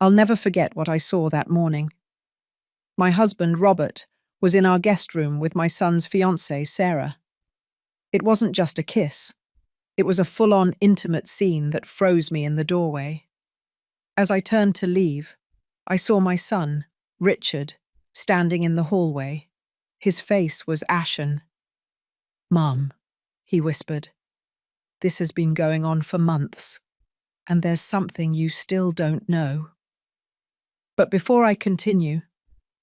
I'll never forget what I saw that morning. My husband, Robert, was in our guest room with my son's fiancée, Sarah. It wasn't just a kiss. It was a full-on intimate scene that froze me in the doorway. As I turned to leave, I saw my son, Richard, standing in the hallway. His face was ashen. "Mum," he whispered, "this has been going on for months, and there's something you still don't know." But before I continue,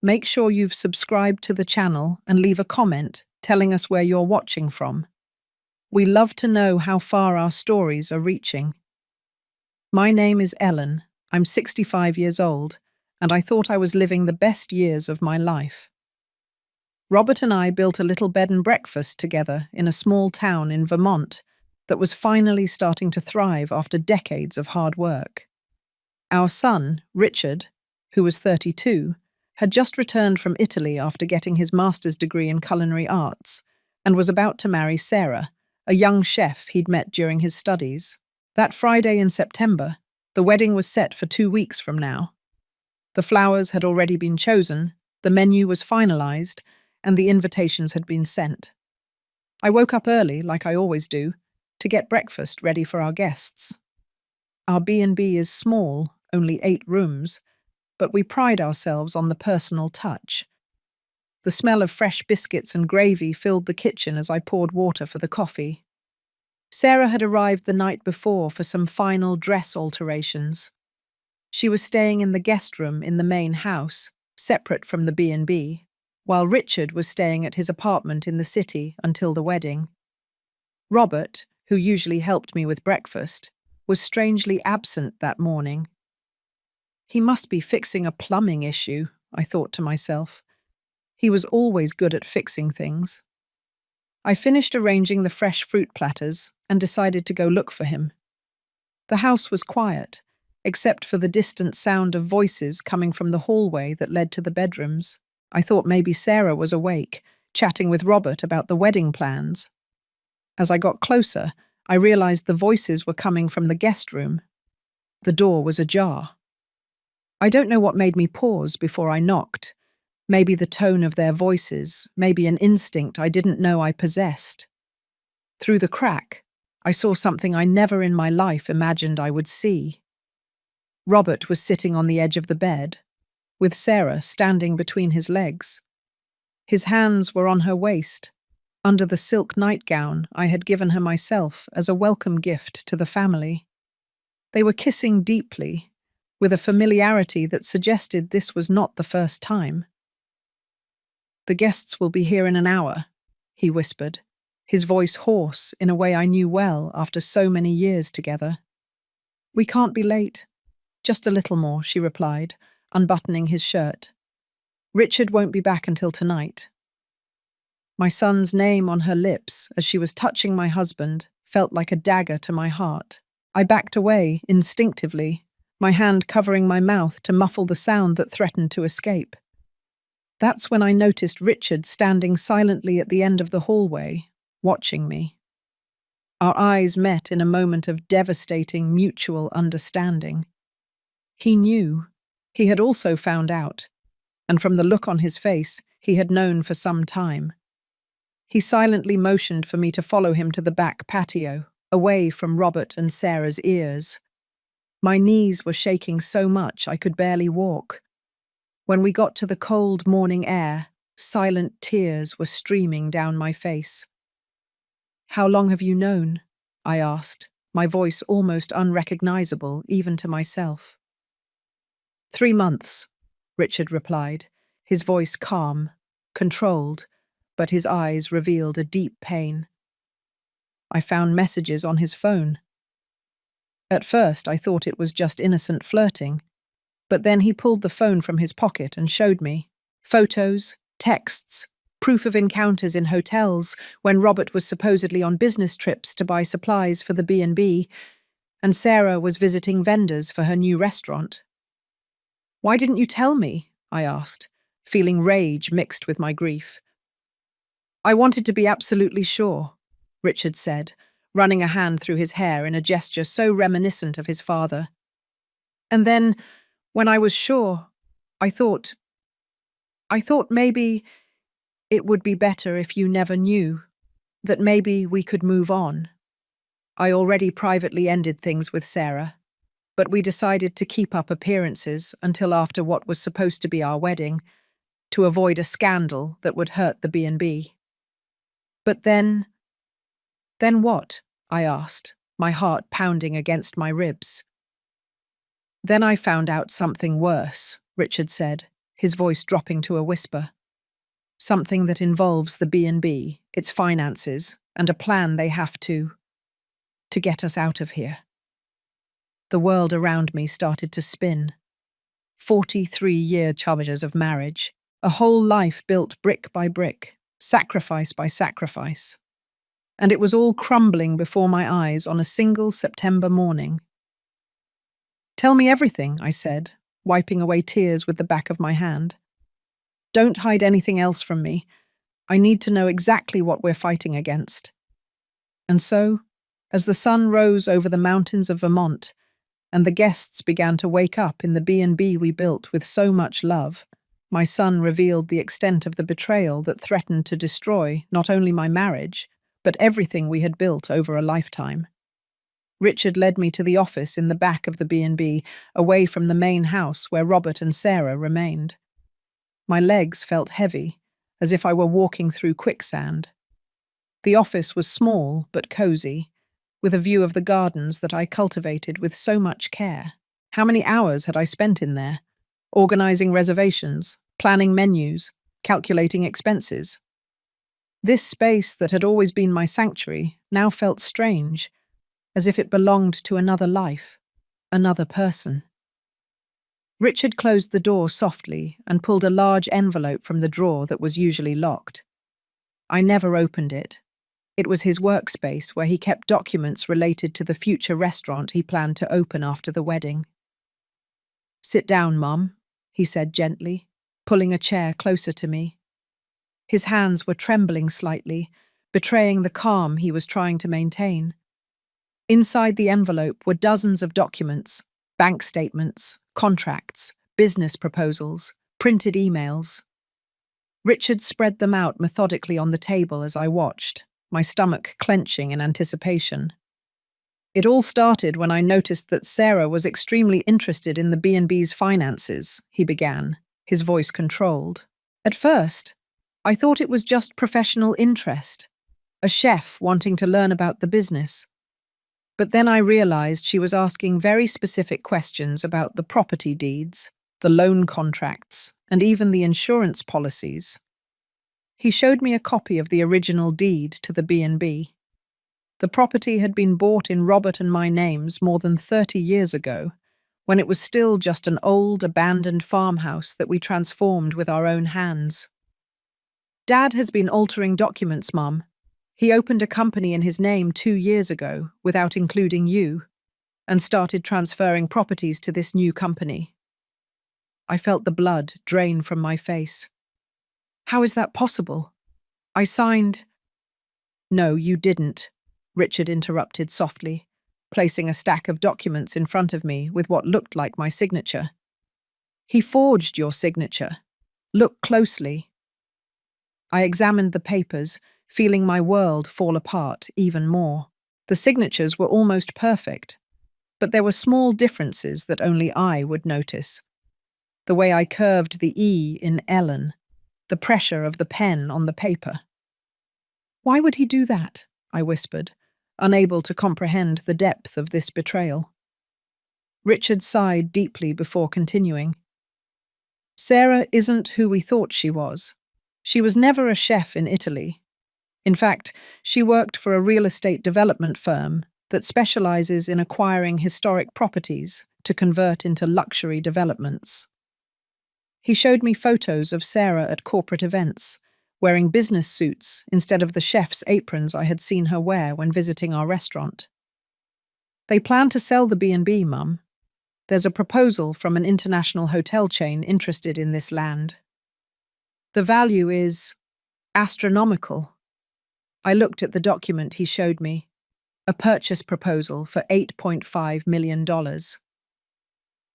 make sure you've subscribed to the channel and leave a comment telling us where you're watching from. We love to know how far our stories are reaching. My name is Ellen. I'm 65 years old, and I thought I was living the best years of my life. Robert and I built a little bed and breakfast together in a small town in Vermont that was finally starting to thrive after decades of hard work. Our son, Richard, who was 32, had just returned from Italy after getting his master's degree in culinary arts and was about to marry Sarah, a young chef he'd met during his studies. That Friday in September, the wedding was set for 2 weeks from now. The flowers had already been chosen, the menu was finalized, and the invitations had been sent. I woke up early, like I always do, to get breakfast ready for our guests. Our B&B is small, only 8 rooms, but we pride ourselves on the personal touch. The smell of fresh biscuits and gravy filled the kitchen as I poured water for the coffee. Sarah had arrived the night before for some final dress alterations. She was staying in the guest room in the main house, separate from the B&B, while Richard was staying at his apartment in the city until the wedding. Robert, who usually helped me with breakfast, was strangely absent that morning. He must be fixing a plumbing issue, I thought to myself. He was always good at fixing things. I finished arranging the fresh fruit platters and decided to go look for him. The house was quiet, except for the distant sound of voices coming from the hallway that led to the bedrooms. I thought maybe Sarah was awake, chatting with Robert about the wedding plans. As I got closer, I realized the voices were coming from the guest room. The door was ajar. I don't know what made me pause before I knocked. Maybe the tone of their voices, maybe an instinct I didn't know I possessed. Through the crack, I saw something I never in my life imagined I would see. Robert was sitting on the edge of the bed, with Sarah standing between his legs. His hands were on her waist, under the silk nightgown I had given her myself as a welcome gift to the family. They were kissing deeply, with a familiarity that suggested this was not the first time. "The guests will be here in an hour," he whispered, his voice hoarse in a way I knew well after so many years together. "We can't be late. Just a little more," she replied, unbuttoning his shirt. "Richard won't be back until tonight." My son's name on her lips as she was touching my husband felt like a dagger to my heart. I backed away instinctively, my hand covering my mouth to muffle the sound that threatened to escape. That's when I noticed Richard standing silently at the end of the hallway, watching me. Our eyes met in a moment of devastating mutual understanding. He knew. He had also found out, and from the look on his face, he had known for some time. He silently motioned for me to follow him to the back patio, away from Robert and Sarah's ears. My knees were shaking so much I could barely walk. When we got to the cold morning air, silent tears were streaming down my face. "How long have you known?" I asked, my voice almost unrecognizable even to myself. 3 months, Richard replied, his voice calm, controlled, but his eyes revealed a deep pain. I found messages on his phone. At first, I thought it was just innocent flirting, but then he pulled the phone from his pocket and showed me. Photos, texts, proof of encounters in hotels when Robert was supposedly on business trips to buy supplies for the B&B, and Sarah was visiting vendors for her new restaurant. "Why didn't you tell me?" I asked, feeling rage mixed with my grief. "I wanted to be absolutely sure," Richard said, running a hand through his hair in a gesture so reminiscent of his father. "And then, When I was sure, I thought, I thought maybe it would be better if you never knew, that maybe we could move on. I already privately ended things with Sarah, but we decided to keep up appearances until after what was supposed to be our wedding, to avoid a scandal that would hurt the B&B. But then what? I asked, my heart pounding against my ribs. Then I found out something worse, Richard said, his voice dropping to a whisper. Something that involves the B&B, its finances, and a plan they have to get us out of here. The world around me started to spin. 43-year charges of marriage, a whole life built brick by brick, sacrifice by sacrifice. And it was all crumbling before my eyes on a single September morning. Tell me everything, I said, wiping away tears with the back of my hand. Don't hide anything else from me. I need to know exactly what we're fighting against. And so, as the sun rose over the mountains of Vermont, and the guests began to wake up in the B&B we built with so much love, my son revealed the extent of the betrayal that threatened to destroy not only my marriage, but everything we had built over a lifetime. Richard led me to the office in the back of the B&B, away from the main house where Robert and Sarah remained. My legs felt heavy, as if I were walking through quicksand. The office was small but cozy, with a view of the gardens that I cultivated with so much care. How many hours had I spent in there, organizing reservations, planning menus, calculating expenses? This space that had always been my sanctuary now felt strange, as if it belonged to another life, another person. Richard closed the door softly and pulled a large envelope from the drawer that was usually locked. I never opened it. It was his workspace where he kept documents related to the future restaurant he planned to open after the wedding. "Sit down, Mum," he said gently, pulling a chair closer to me. His hands were trembling slightly, betraying the calm he was trying to maintain. Inside the envelope were dozens of documents, bank statements, contracts, business proposals, printed emails. Richard spread them out methodically on the table as I watched, my stomach clenching in anticipation. It all started when I noticed that Sarah was extremely interested in the B&B's finances, he began, his voice controlled. At first, I thought it was just professional interest, a chef wanting to learn about the business. But then I realized she was asking very specific questions about the property deeds, the loan contracts, and even the insurance policies. He showed me a copy of the original deed to the B&B. The property had been bought in Robert and my names more than 30 years ago, when it was still just an old, abandoned farmhouse that we transformed with our own hands. "Dad has been altering documents, Mum. He opened a company in his name 2 years ago, without including you, and started transferring properties to this new company." I felt the blood drain from my face. "How is that possible? I signed—" "No, you didn't," Richard interrupted softly, placing a stack of documents in front of me with what looked like my signature. "He forged your signature. Look closely." I examined the papers, feeling my world fall apart even more. The signatures were almost perfect, but there were small differences that only I would notice. The way I curved the E in Ellen, the pressure of the pen on the paper. "Why would he do that?" I whispered, unable to comprehend the depth of this betrayal. Richard sighed deeply before continuing. "Sarah isn't who we thought she was. She was never a chef in Italy. In fact, she worked for a real estate development firm that specializes in acquiring historic properties to convert into luxury developments." He showed me photos of Sarah at corporate events, wearing business suits instead of the chef's aprons I had seen her wear when visiting our restaurant. "They plan to sell the B&B, Mum. There's a proposal from an international hotel chain interested in this land. The value is astronomical." I looked at the document he showed me, a purchase proposal for $8.5 million.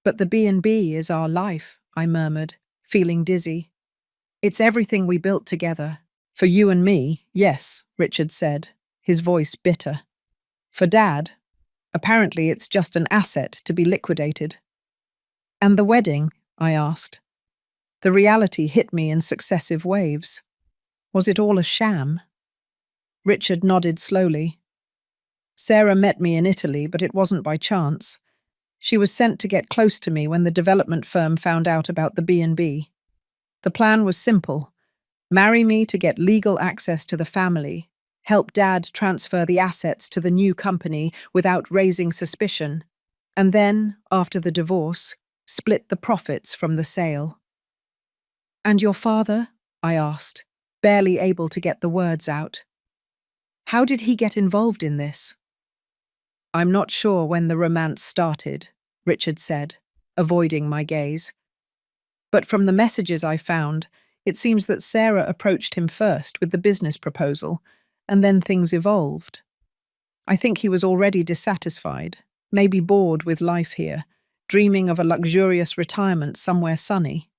But the B&B is our life, I murmured, feeling dizzy. It's everything we built together. For you and me, yes, Richard said, his voice bitter. For Dad, apparently it's just an asset to be liquidated. And the wedding? I asked. The reality hit me in successive waves. Was it all a sham? Richard nodded slowly. Sarah met me in Italy, but it wasn't by chance. She was sent to get close to me when the development firm found out about the B&B. The plan was simple. Marry me to get legal access to the family, help Dad transfer the assets to the new company without raising suspicion, and then, after the divorce, split the profits from the sale. And your father? I asked, barely able to get the words out. How did he get involved in this? I'm not sure when the romance started, Richard said, avoiding my gaze. But from the messages I found, it seems that Sarah approached him first with the business proposal, and then things evolved. I think he was already dissatisfied, maybe bored with life here, dreaming of a luxurious retirement somewhere sunny.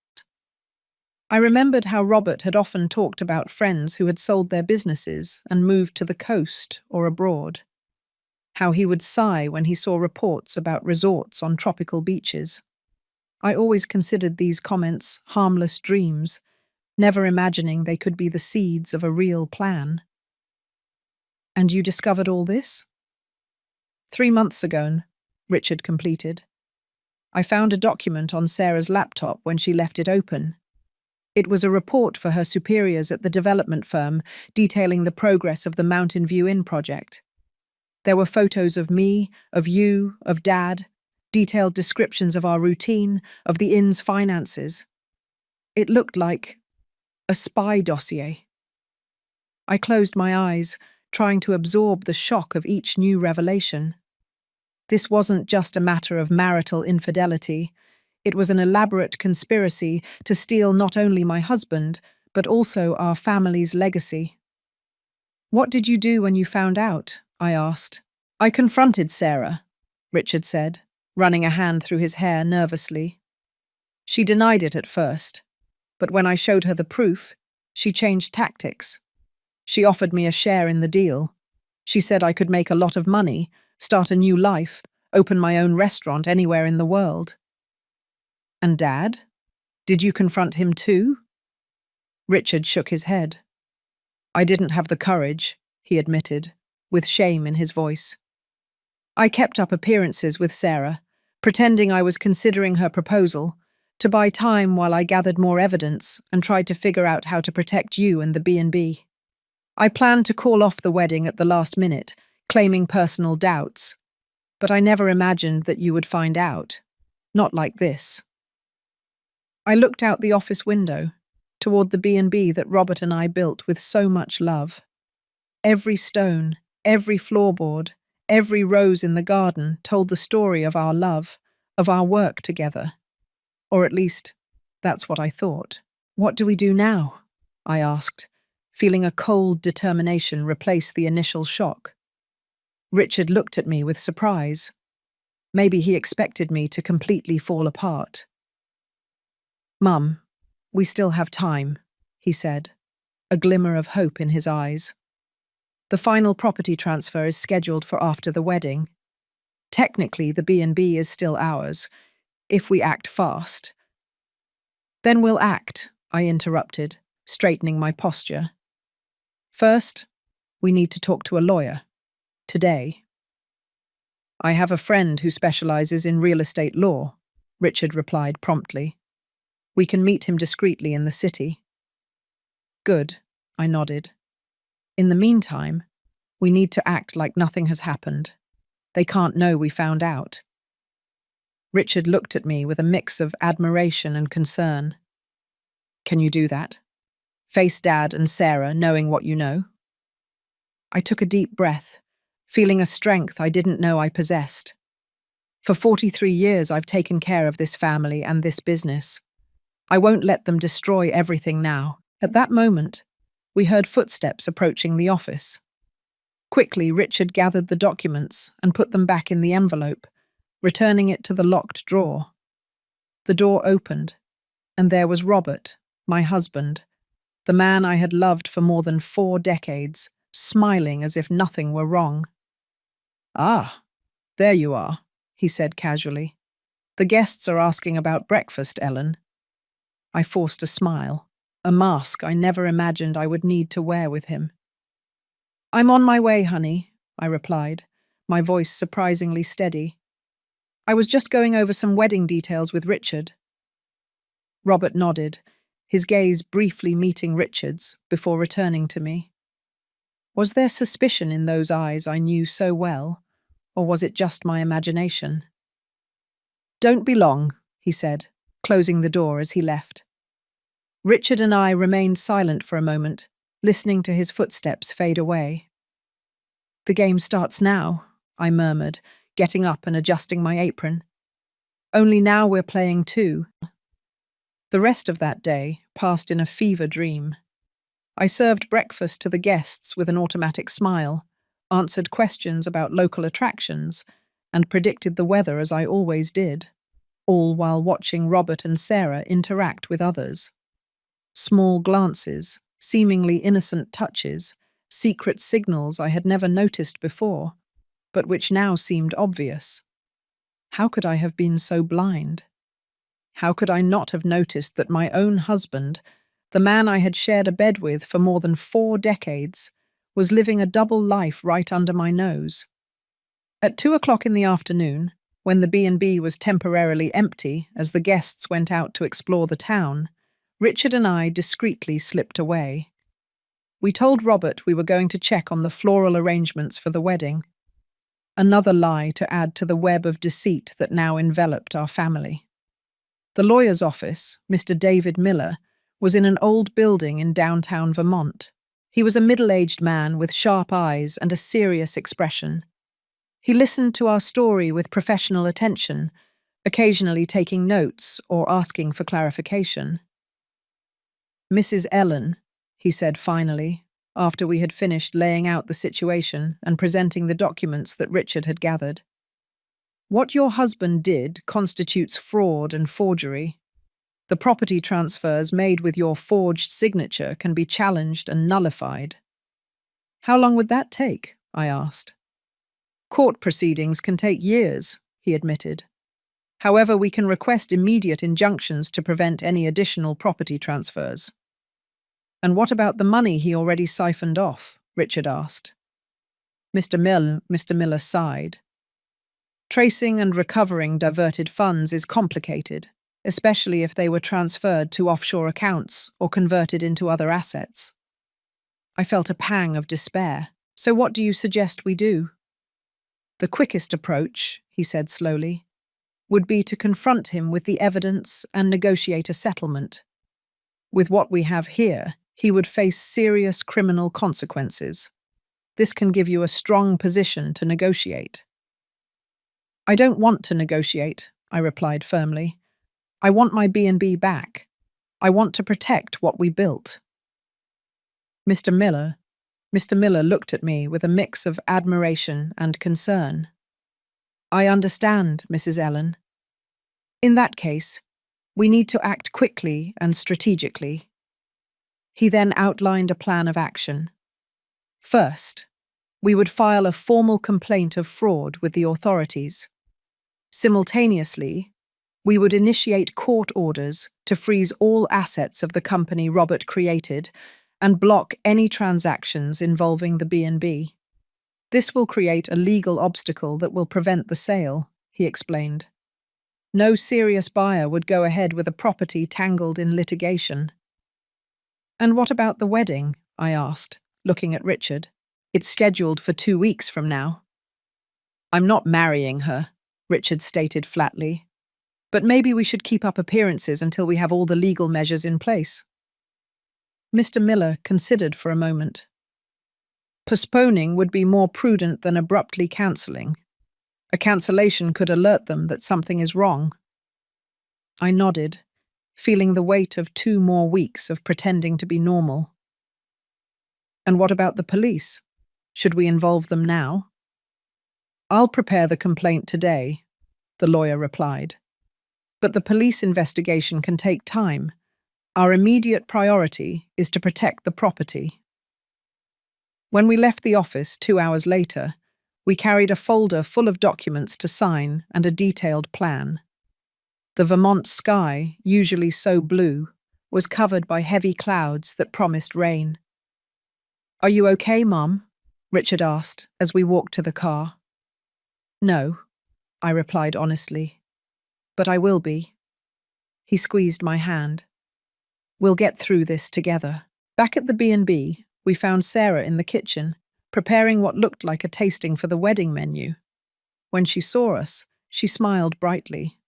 I remembered how Robert had often talked about friends who had sold their businesses and moved to the coast or abroad. How he would sigh when he saw reports about resorts on tropical beaches. I always considered these comments harmless dreams, never imagining they could be the seeds of a real plan. And you discovered all this? 3 months ago, Richard completed. I found a document on Sarah's laptop when she left it open. It was a report for her superiors at the development firm detailing the progress of the Mountain View Inn project. There were photos of me, of you, of Dad, detailed descriptions of our routine, of the inn's finances. It looked like a spy dossier. I closed my eyes, trying to absorb the shock of each new revelation. This wasn't just a matter of marital infidelity. It was an elaborate conspiracy to steal not only my husband, but also our family's legacy. What did you do when you found out? I asked. I confronted Sarah, Richard said, running a hand through his hair nervously. She denied it at first, but when I showed her the proof, she changed tactics. She offered me a share in the deal. She said I could make a lot of money, start a new life, open my own restaurant anywhere in the world. And Dad? Did you confront him too? Richard shook his head. I didn't have the courage, he admitted, with shame in his voice. I kept up appearances with Sarah, pretending I was considering her proposal, to buy time while I gathered more evidence and tried to figure out how to protect you and the B&B. I planned to call off the wedding at the last minute, claiming personal doubts, but I never imagined that you would find out. Not like this. I looked out the office window, toward the B&B that Robert and I built with so much love. Every stone, every floorboard, every rose in the garden told the story of our love, of our work together. Or at least, that's what I thought. What do we do now? I asked, feeling a cold determination replace the initial shock. Richard looked at me with surprise. Maybe he expected me to completely fall apart. Mum, we still have time, he said, a glimmer of hope in his eyes. The final property transfer is scheduled for after the wedding. Technically, the B&B is still ours, if we act fast. Then we'll act, I interrupted, straightening my posture. First, we need to talk to a lawyer. Today. I have a friend who specializes in real estate law, Richard replied promptly. We can meet him discreetly in the city. Good, I nodded. In the meantime, we need to act like nothing has happened. They can't know we found out. Richard looked at me with a mix of admiration and concern. Can you do that? Face Dad and Sarah knowing what you know? I took a deep breath, feeling a strength I didn't know I possessed. For 43 years I've taken care of this family and this business. I won't let them destroy everything now. At that moment, we heard footsteps approaching the office. Quickly, Richard gathered the documents and put them back in the envelope, returning it to the locked drawer. The door opened, and there was Robert, my husband, the man I had loved for more than 4 decades, smiling as if nothing were wrong. "Ah, there you are," he said casually. "The guests are asking about breakfast, Ellen." I forced a smile, a mask I never imagined I would need to wear with him. "I'm on my way, honey," I replied, my voice surprisingly steady. "I was just going over some wedding details with Richard." Robert nodded, his gaze briefly meeting Richard's before returning to me. Was there suspicion in those eyes I knew so well, or was it just my imagination? "Don't be long," he said, closing the door as he left. Richard and I remained silent for a moment, listening to his footsteps fade away. "The game starts now," I murmured, getting up and adjusting my apron. "Only now we're playing too." The rest of that day passed in a fever dream. I served breakfast to the guests with an automatic smile, answered questions about local attractions, and predicted the weather as I always did, all while watching Robert and Sarah interact with others. Small glances, seemingly innocent touches, secret signals I had never noticed before, but which now seemed obvious. How could I have been so blind? How could I not have noticed that my own husband, the man I had shared a bed with for more than 4 decades, was living a double life right under my nose? At 2 o'clock in the afternoon, when the B&B was temporarily empty as the guests went out to explore the town, Richard and I discreetly slipped away. We told Robert we were going to check on the floral arrangements for the wedding. Another lie to add to the web of deceit that now enveloped our family. The lawyer's office, Mr. David Miller, was in an old building in downtown Vermont. He was a middle-aged man with sharp eyes and a serious expression. He listened to our story with professional attention, occasionally taking notes or asking for clarification. "Mrs. Ellen," he said finally, after we had finished laying out the situation and presenting the documents that Richard had gathered. "What your husband did constitutes fraud and forgery. The property transfers made with your forged signature can be challenged and nullified." "How long would that take?" I asked. "Court proceedings can take years," he admitted. "However, we can request immediate injunctions to prevent any additional property transfers." "And what about the money he already siphoned off?" Richard asked. Mr. Miller sighed. "Tracing and recovering diverted funds is complicated, especially if they were transferred to offshore accounts or converted into other assets." I felt a pang of despair. "So what do you suggest we do?" "The quickest approach," he said slowly, "would be to confront him with the evidence and negotiate a settlement. With what we have here, he would face serious criminal consequences. This can give you a strong position to negotiate." "I don't want to negotiate," I replied firmly. "I want my B&B back. I want to protect what we built." Mr. Miller looked at me with a mix of admiration and concern. "I understand, Mrs. Ellen. In that case, we need to act quickly and strategically." He then outlined a plan of action. First, we would file a formal complaint of fraud with the authorities. Simultaneously, we would initiate court orders to freeze all assets of the company Robert created and block any transactions involving the B&B. "This will create a legal obstacle that will prevent the sale," he explained. "No serious buyer would go ahead with a property tangled in litigation." "And what about the wedding?" I asked, looking at Richard. "It's scheduled for 2 weeks from now." "I'm not marrying her," Richard stated flatly. "But maybe we should keep up appearances until we have all the legal measures in place." Mr. Miller considered for a moment. "Postponing would be more prudent than abruptly cancelling. A cancellation could alert them that something is wrong." I nodded, feeling the weight of 2 more weeks of pretending to be normal. "And what about the police? Should we involve them now?" "I'll prepare the complaint today," the lawyer replied. But the police investigation can take time. Our immediate priority is to protect the property. When we left the office 2 hours later, we carried a folder full of documents to sign and a detailed plan. The Vermont sky, usually so blue, was covered by heavy clouds that promised rain. "Are you okay, Mom?" Richard asked as we walked to the car. "No," I replied honestly, "but I will be." He squeezed my hand. "We'll get through this together." Back at the B&B, we found Sarah in the kitchen, preparing what looked like a tasting for the wedding menu. When she saw us, she smiled brightly.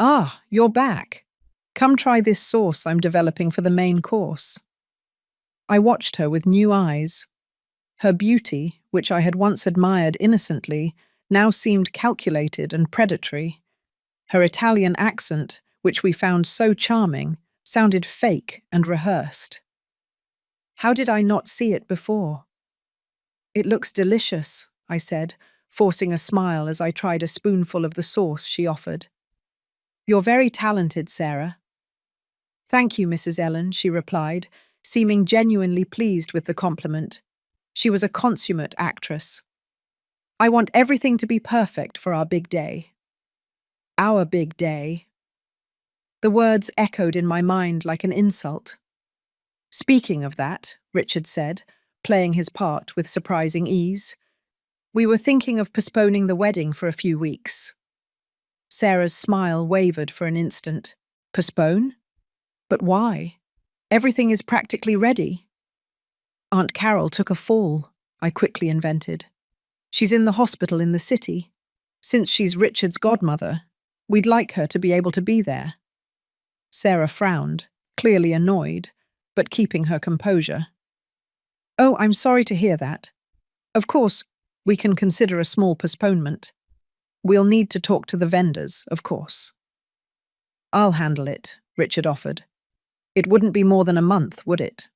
"Ah, you're back. Come try this sauce I'm developing for the main course." I watched her with new eyes. Her beauty, which I had once admired innocently, now seemed calculated and predatory. Her Italian accent, which we found so charming, sounded fake and rehearsed. How did I not see it before? "It looks delicious," I said, forcing a smile as I tried a spoonful of the sauce she offered. "You're very talented, Sarah." "Thank you, Mrs. Ellen," she replied, seeming genuinely pleased with the compliment. She was a consummate actress. "I want everything to be perfect for our big day." Our big day. The words echoed in my mind like an insult. "Speaking of that," Richard said, playing his part with surprising ease, "we were thinking of postponing the wedding for a few weeks." Sarah's smile wavered for an instant. "Postpone? But why? Everything is practically ready." "Aunt Carol took a fall," I quickly invented. "She's in the hospital in the city. Since she's Richard's godmother, we'd like her to be able to be there." Sarah frowned, clearly annoyed, but keeping her composure. "Oh, I'm sorry to hear that. Of course, we can consider a small postponement. We'll need to talk to the vendors, of course." "I'll handle it," Richard offered. "It wouldn't be more than a month, would it?"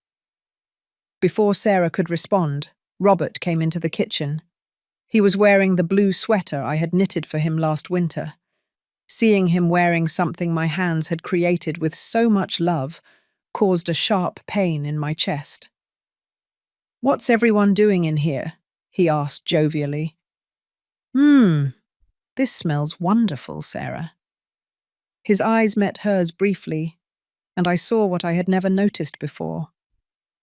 Before Sarah could respond, Robert came into the kitchen. He was wearing the blue sweater I had knitted for him last winter. Seeing him wearing something my hands had created with so much love caused a sharp pain in my chest. "What's everyone doing in here?" he asked jovially. This smells wonderful, Sarah." His eyes met hers briefly, and I saw what I had never noticed before.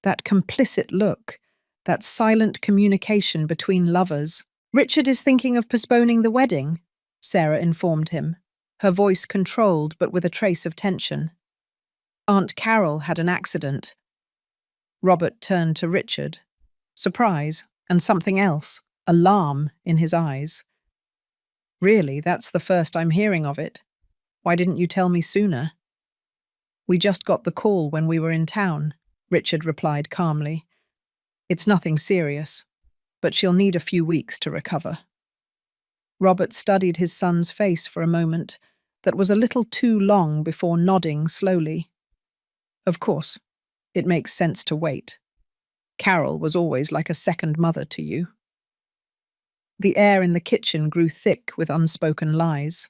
That complicit look, that silent communication between lovers. "Richard is thinking of postponing the wedding," Sarah informed him, her voice controlled but with a trace of tension. "Aunt Carol had an accident." Robert turned to Richard, surprise and something else, alarm in his eyes. "Really, that's the first I'm hearing of it. Why didn't you tell me sooner?" "We just got the call when we were in town," Richard replied calmly. "It's nothing serious, but she'll need a few weeks to recover." Robert studied his son's face for a moment that was a little too long before nodding slowly. "Of course, it makes sense to wait. Carol was always like a second mother to you." The air in the kitchen grew thick with unspoken lies.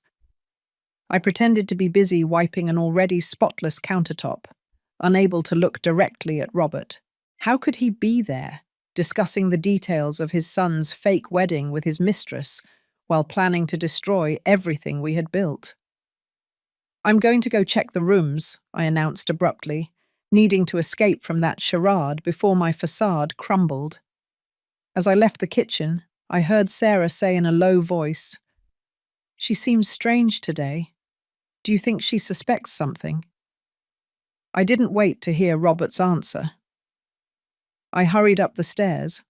I pretended to be busy wiping an already spotless countertop, unable to look directly at Robert. How could he be there, discussing the details of his son's fake wedding with his mistress, while planning to destroy everything we had built? "I'm going to go check the rooms," I announced abruptly, needing to escape from that charade before my facade crumbled. As I left the kitchen, I heard Sarah say in a low voice, "She seems strange today. Do you think she suspects something?" I didn't wait to hear Robert's answer. I hurried up the stairs,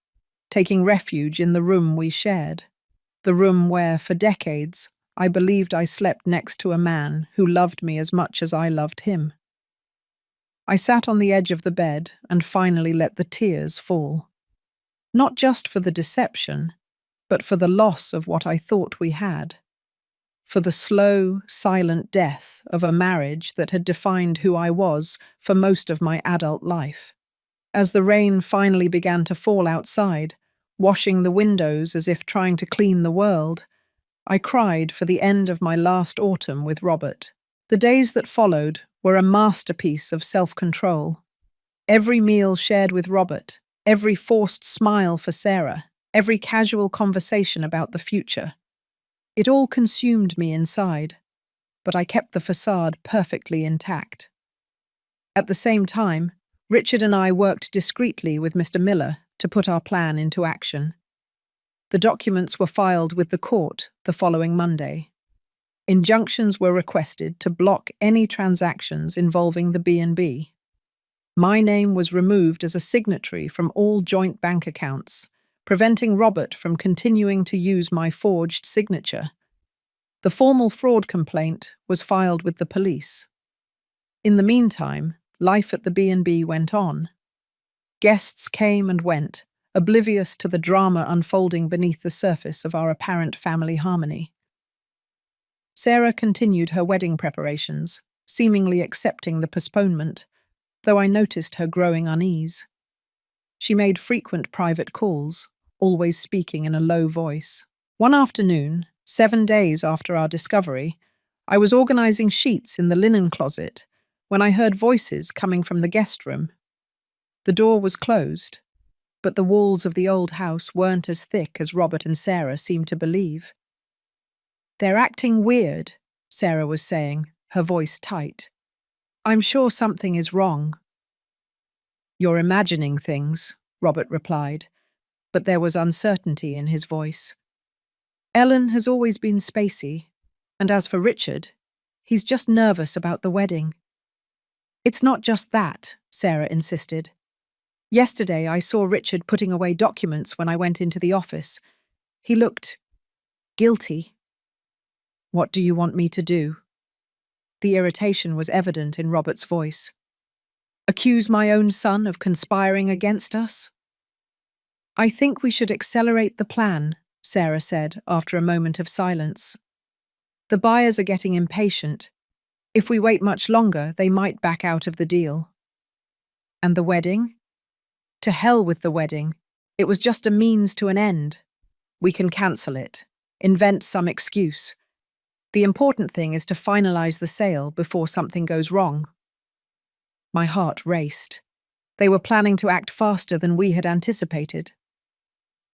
taking refuge in the room we shared, the room where, for decades, I believed I slept next to a man who loved me as much as I loved him. I sat on the edge of the bed and finally let the tears fall. Not just for the deception, but for the loss of what I thought we had. For the slow, silent death of a marriage that had defined who I was for most of my adult life. As the rain finally began to fall outside, washing the windows as if trying to clean the world, I cried for the end of my last autumn with Robert. The days that followed were a masterpiece of self-control. Every meal shared with Robert, every forced smile for Sarah, every casual conversation about the future. It all consumed me inside, but I kept the facade perfectly intact. At the same time, Richard and I worked discreetly with Mr. Miller to put our plan into action. The documents were filed with the court the following Monday. Injunctions were requested to block any transactions involving the B&B. My name was removed as a signatory from all joint bank accounts, preventing Robert from continuing to use my forged signature. The formal fraud complaint was filed with the police. In the meantime, life at the B&B went on. Guests came and went, oblivious to the drama unfolding beneath the surface of our apparent family harmony. Sarah continued her wedding preparations, seemingly accepting the postponement, though I noticed her growing unease. She made frequent private calls, always speaking in a low voice. One afternoon, 7 days after our discovery, I was organizing sheets in the linen closet when I heard voices coming from the guest room. The door was closed, but the walls of the old house weren't as thick as Robert and Sarah seemed to believe. "They're acting weird," Sarah was saying, her voice tight. "I'm sure something is wrong." "You're imagining things," Robert replied, but there was uncertainty in his voice. "Ellen has always been spacey, and as for Richard, he's just nervous about the wedding." "It's not just that," Sarah insisted. "Yesterday I saw Richard putting away documents when I went into the office. He looked guilty." "What do you want me to do?" The irritation was evident in Robert's voice. "Accuse my own son of conspiring against us?" "I think we should accelerate the plan," Sarah said after a moment of silence. "The buyers are getting impatient. If we wait much longer, they might back out of the deal." "And the wedding?" "To hell with the wedding. It was just a means to an end. We can cancel it, invent some excuse. The important thing is to finalize the sale before something goes wrong." My heart raced. They were planning to act faster than we had anticipated.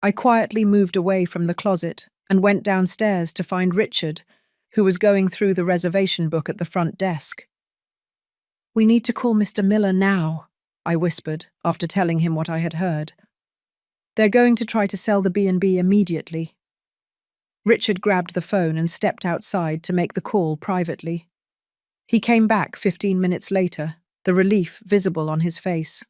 I quietly moved away from the closet and went downstairs to find Richard, who was going through the reservation book at the front desk. "We need to call Mr. Miller now," I whispered after telling him what I had heard. "They're going to try to sell the B&B immediately." Richard grabbed the phone and stepped outside to make the call privately. He came back 15 minutes later, the relief visible on his face.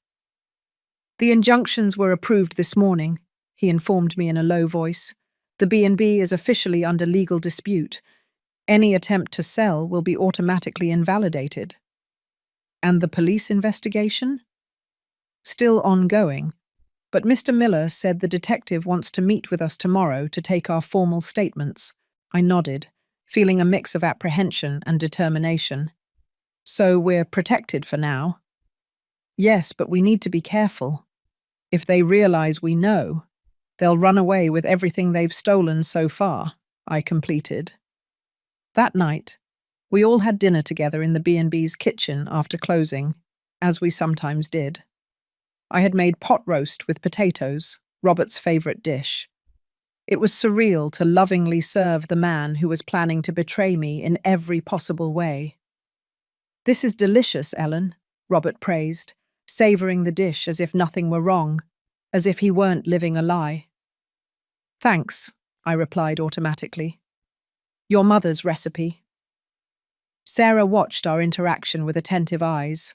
"The injunctions were approved this morning," he informed me in a low voice. "The B&B is officially under legal dispute. Any attempt to sell will be automatically invalidated." "And the police investigation?" "Still ongoing, but Mr. Miller said the detective wants to meet with us tomorrow to take our formal statements." I nodded, feeling a mix of apprehension and determination. "So we're protected for now?" "Yes, but we need to be careful. If they realize we know, they'll run away with everything they've stolen so far," I completed. That night, we all had dinner together in the B&B's kitchen after closing, as we sometimes did. I had made pot roast with potatoes, Robert's favorite dish. It was surreal to lovingly serve the man who was planning to betray me in every possible way. "This is delicious, Ellen," Robert praised, savoring the dish as if nothing were wrong, as if he weren't living a lie. "Thanks," I replied automatically. "Your mother's recipe." Sarah watched our interaction with attentive eyes.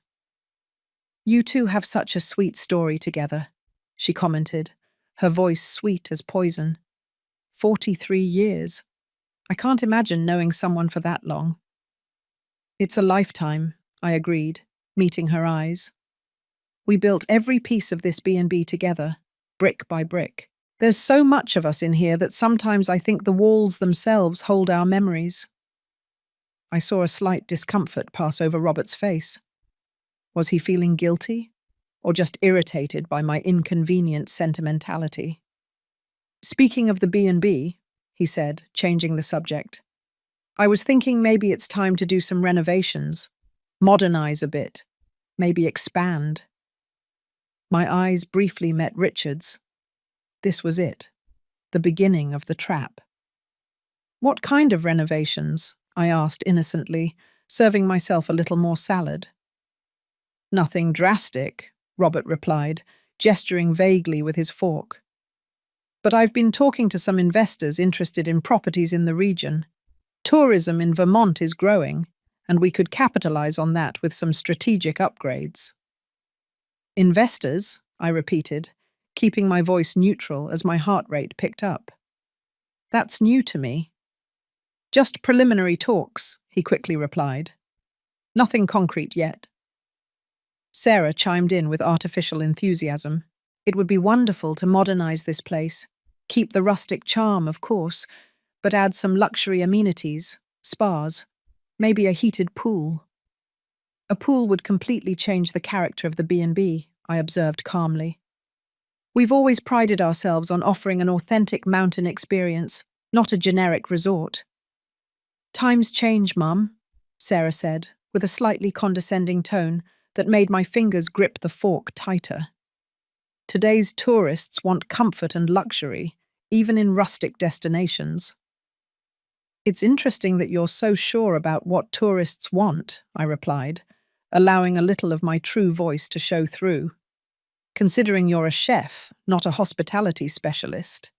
"You two have such a sweet story together," she commented, her voice sweet as poison. 43 years. I can't imagine knowing someone for that long. "It's a lifetime," I agreed, meeting her eyes. "We built every piece of this B&B together, brick by brick. There's so much of us in here that sometimes I think the walls themselves hold our memories." I saw a slight discomfort pass over Robert's face. Was he feeling guilty, or just irritated by my inconvenient sentimentality? "Speaking of the B&B," he said, changing the subject, I was thinking maybe it's time to do some renovations, modernize a bit, maybe expand. My eyes briefly met Richard's. This was it, the beginning of the trap. What kind of renovations? I asked innocently, serving myself a little more salad. Nothing drastic, Robert replied, gesturing vaguely with his fork. But I've been talking to some investors interested in properties in the region. Tourism in Vermont is growing, and we could capitalize on that with some strategic upgrades. Investors? I repeated, keeping my voice neutral as my heart rate picked up. That's new to me. Just preliminary talks, he quickly replied. Nothing concrete yet. Sarah chimed in with artificial enthusiasm. It would be wonderful to modernize this place. Keep the rustic charm, of course, but add some luxury amenities, spas, maybe a heated pool. A pool would completely change the character of the B&B, I observed calmly. We've always prided ourselves on offering an authentic mountain experience, not a generic resort. Times change, Mum, Sarah said, with a slightly condescending tone that made my fingers grip the fork tighter. Today's tourists want comfort and luxury, even in rustic destinations. It's interesting that you're so sure about what tourists want, I replied, allowing a little of my true voice to show through. Considering you're a chef, not a hospitality specialist.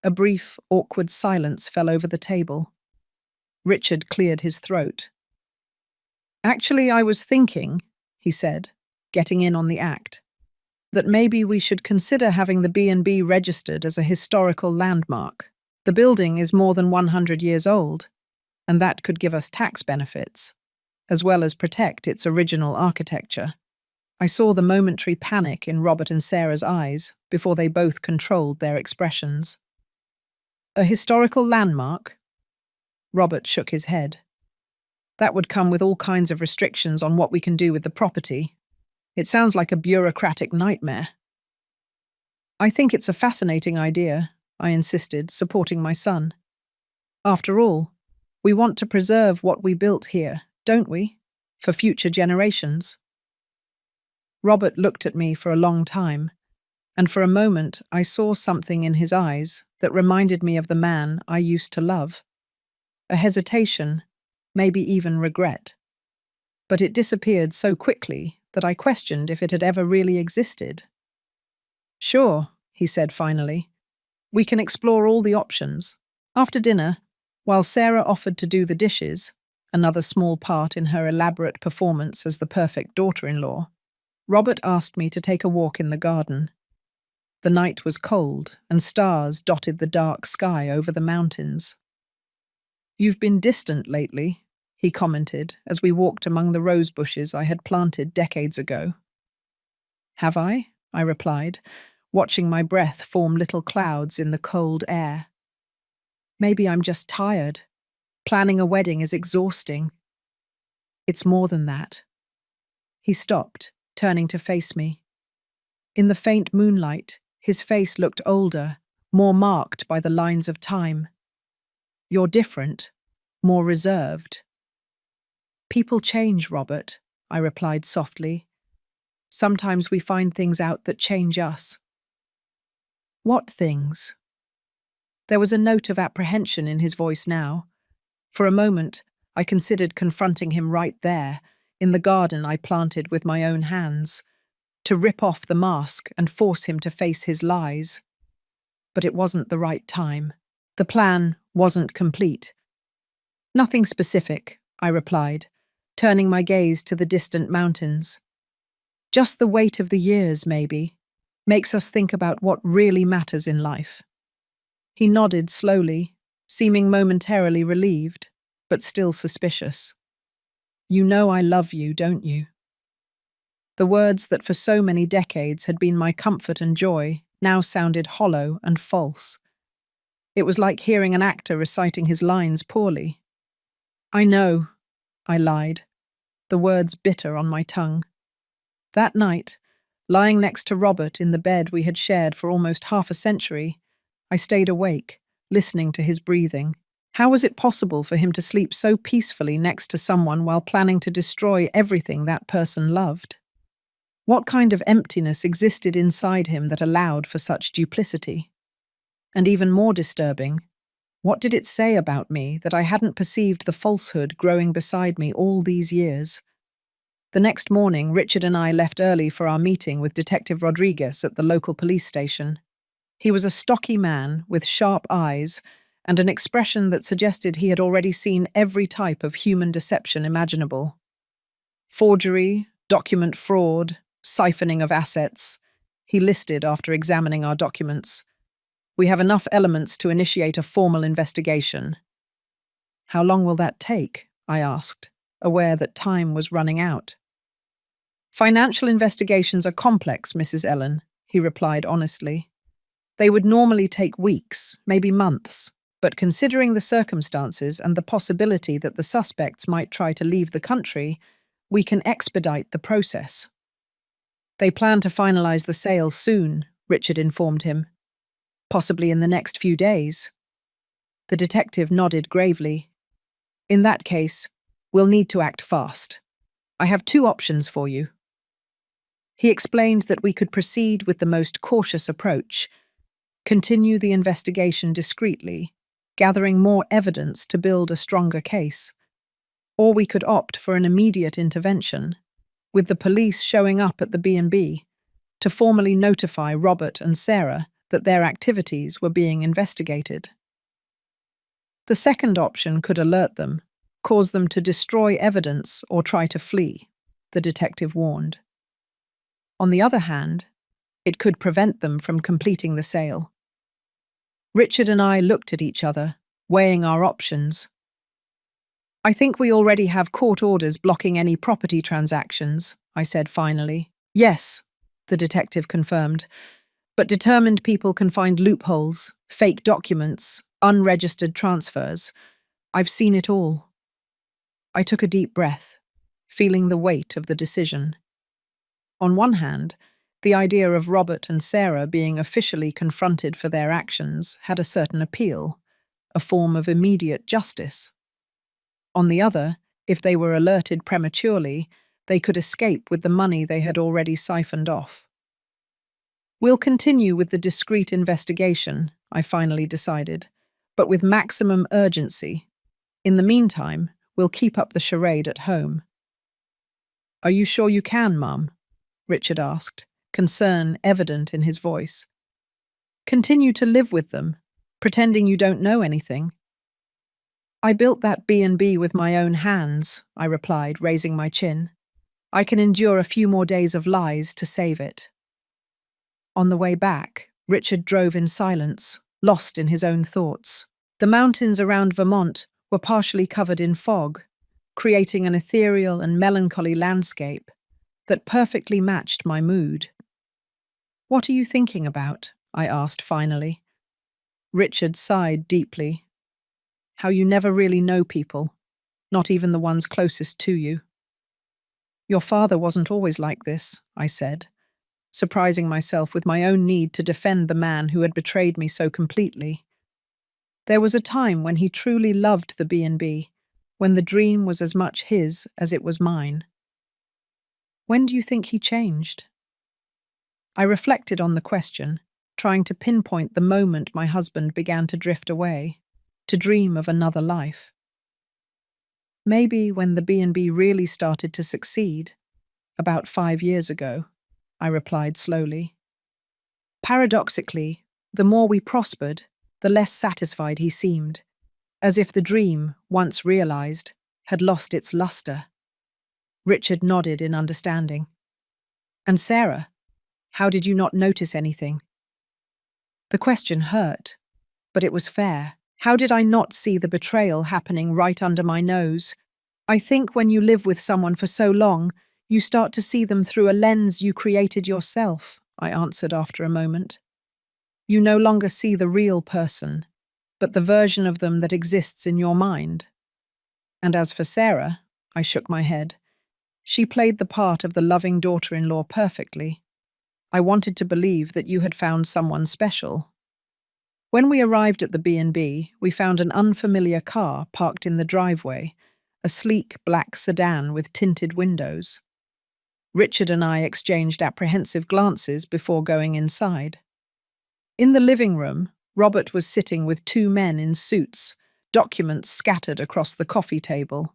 A brief, awkward silence fell over the table. Richard cleared his throat. Actually, I was thinking, he said, getting in on the act, that maybe we should consider having the B&B registered as a historical landmark. The building is more than 100 years old, and that could give us tax benefits, as well as protect its original architecture. I saw the momentary panic in Robert and Sarah's eyes before they both controlled their expressions. A historical landmark? Robert shook his head. That would come with all kinds of restrictions on what we can do with the property. It sounds like a bureaucratic nightmare. I think it's a fascinating idea, I insisted, supporting my son. After all, we want to preserve what we built here, don't we? For future generations. Robert looked at me for a long time, and for a moment I saw something in his eyes that reminded me of the man I used to love. A hesitation, maybe even regret. But it disappeared so quickly that I questioned if it had ever really existed. Sure, he said finally. We can explore all the options. After dinner, while Sarah offered to do the dishes, another small part in her elaborate performance as the perfect daughter-in-law, Robert asked me to take a walk in the garden. The night was cold, and stars dotted the dark sky over the mountains. You've been distant lately, he commented as we walked among the rose bushes I had planted decades ago. Have I? I replied, watching my breath form little clouds in the cold air. Maybe I'm just tired. Planning a wedding is exhausting. It's more than that. He stopped, turning to face me. In the faint moonlight, his face looked older, more marked by the lines of time. You're different, more reserved. People change, Robert, I replied softly. Sometimes we find things out that change us. What things? There was a note of apprehension in his voice now. For a moment, I considered confronting him right there, in the garden I planted with my own hands, to rip off the mask and force him to face his lies. But it wasn't the right time. The plan wasn't complete. Nothing specific, I replied, turning my gaze to the distant mountains. Just the weight of the years, maybe, makes us think about what really matters in life. He nodded slowly, seeming momentarily relieved, but still suspicious. You know I love you, don't you? The words that for so many decades had been my comfort and joy now sounded hollow and false. It was like hearing an actor reciting his lines poorly. I know, I lied, the words bitter on my tongue. That night, lying next to Robert in the bed we had shared for almost half a century, I stayed awake, listening to his breathing, How was it possible for him to sleep so peacefully next to someone while planning to destroy everything that person loved? What kind of emptiness existed inside him that allowed for such duplicity? And even more disturbing, what did it say about me that I hadn't perceived the falsehood growing beside me all these years? The next morning, Richard and I left early for our meeting with Detective Rodriguez at the local police station. He was a stocky man with sharp eyes and an expression that suggested he had already seen every type of human deception imaginable. Forgery, document fraud, siphoning of assets, he listed after examining our documents. We have enough elements to initiate a formal investigation. How long will that take? I asked, aware that time was running out. Financial investigations are complex, Mrs. Ellen, he replied honestly. They would normally take weeks, maybe months, but considering the circumstances and the possibility that the suspects might try to leave the country, we can expedite the process. They plan to finalize the sale soon, Richard informed him. Possibly in the next few days. The detective nodded gravely. In that case, we'll need to act fast. I have two options for you. He explained that we could proceed with the most cautious approach, continue the investigation discreetly, gathering more evidence to build a stronger case. Or we could opt for an immediate intervention, with the police showing up at the B&B to formally notify Robert and Sarah that their activities were being investigated. The second option could alert them, cause them to destroy evidence or try to flee, the detective warned. On the other hand, it could prevent them from completing the sale. Richard and I looked at each other, weighing our options. I think we already have court orders blocking any property transactions, I said finally. Yes, the detective confirmed, but determined people can find loopholes, fake documents, unregistered transfers. I've seen it all. I took a deep breath, feeling the weight of the decision. On one hand, the idea of Robert and Sarah being officially confronted for their actions had a certain appeal, a form of immediate justice. On the other, if they were alerted prematurely, they could escape with the money they had already siphoned off. We'll continue with the discreet investigation, I finally decided, but with maximum urgency. In the meantime, we'll keep up the charade at home. Are you sure you can, Mum? Richard asked, concern evident in his voice. Continue to live with them, pretending you don't know anything. I built that B&B with my own hands, I replied, raising my chin. I can endure a few more days of lies to save it. On the way back, Richard drove in silence, lost in his own thoughts. The mountains around Vermont were partially covered in fog, creating an ethereal and melancholy landscape that perfectly matched my mood. What are you thinking about? I asked finally. Richard sighed deeply. How you never really know people, not even the ones closest to you. Your father wasn't always like this, I said, surprising myself with my own need to defend the man who had betrayed me so completely. There was a time when he truly loved the B&B, when the dream was as much his as it was mine. When do you think he changed? I reflected on the question, trying to pinpoint the moment my husband began to drift away, to dream of another life. Maybe when the B&B really started to succeed, about 5 years ago, I replied slowly. Paradoxically, the more we prospered, the less satisfied he seemed, as if the dream, once realized, had lost its luster. Richard nodded in understanding. And Sarah, how did you not notice anything? The question hurt, but it was fair. How did I not see the betrayal happening right under my nose? I think when you live with someone for so long, you start to see them through a lens you created yourself, I answered after a moment. You no longer see the real person, but the version of them that exists in your mind. And as for Sarah, I shook my head. She played the part of the loving daughter-in-law perfectly. I wanted to believe that you had found someone special. When we arrived at the B&B, we found an unfamiliar car parked in the driveway, a sleek black sedan with tinted windows. Richard and I exchanged apprehensive glances before going inside. In the living room, Robert was sitting with two men in suits, documents scattered across the coffee table.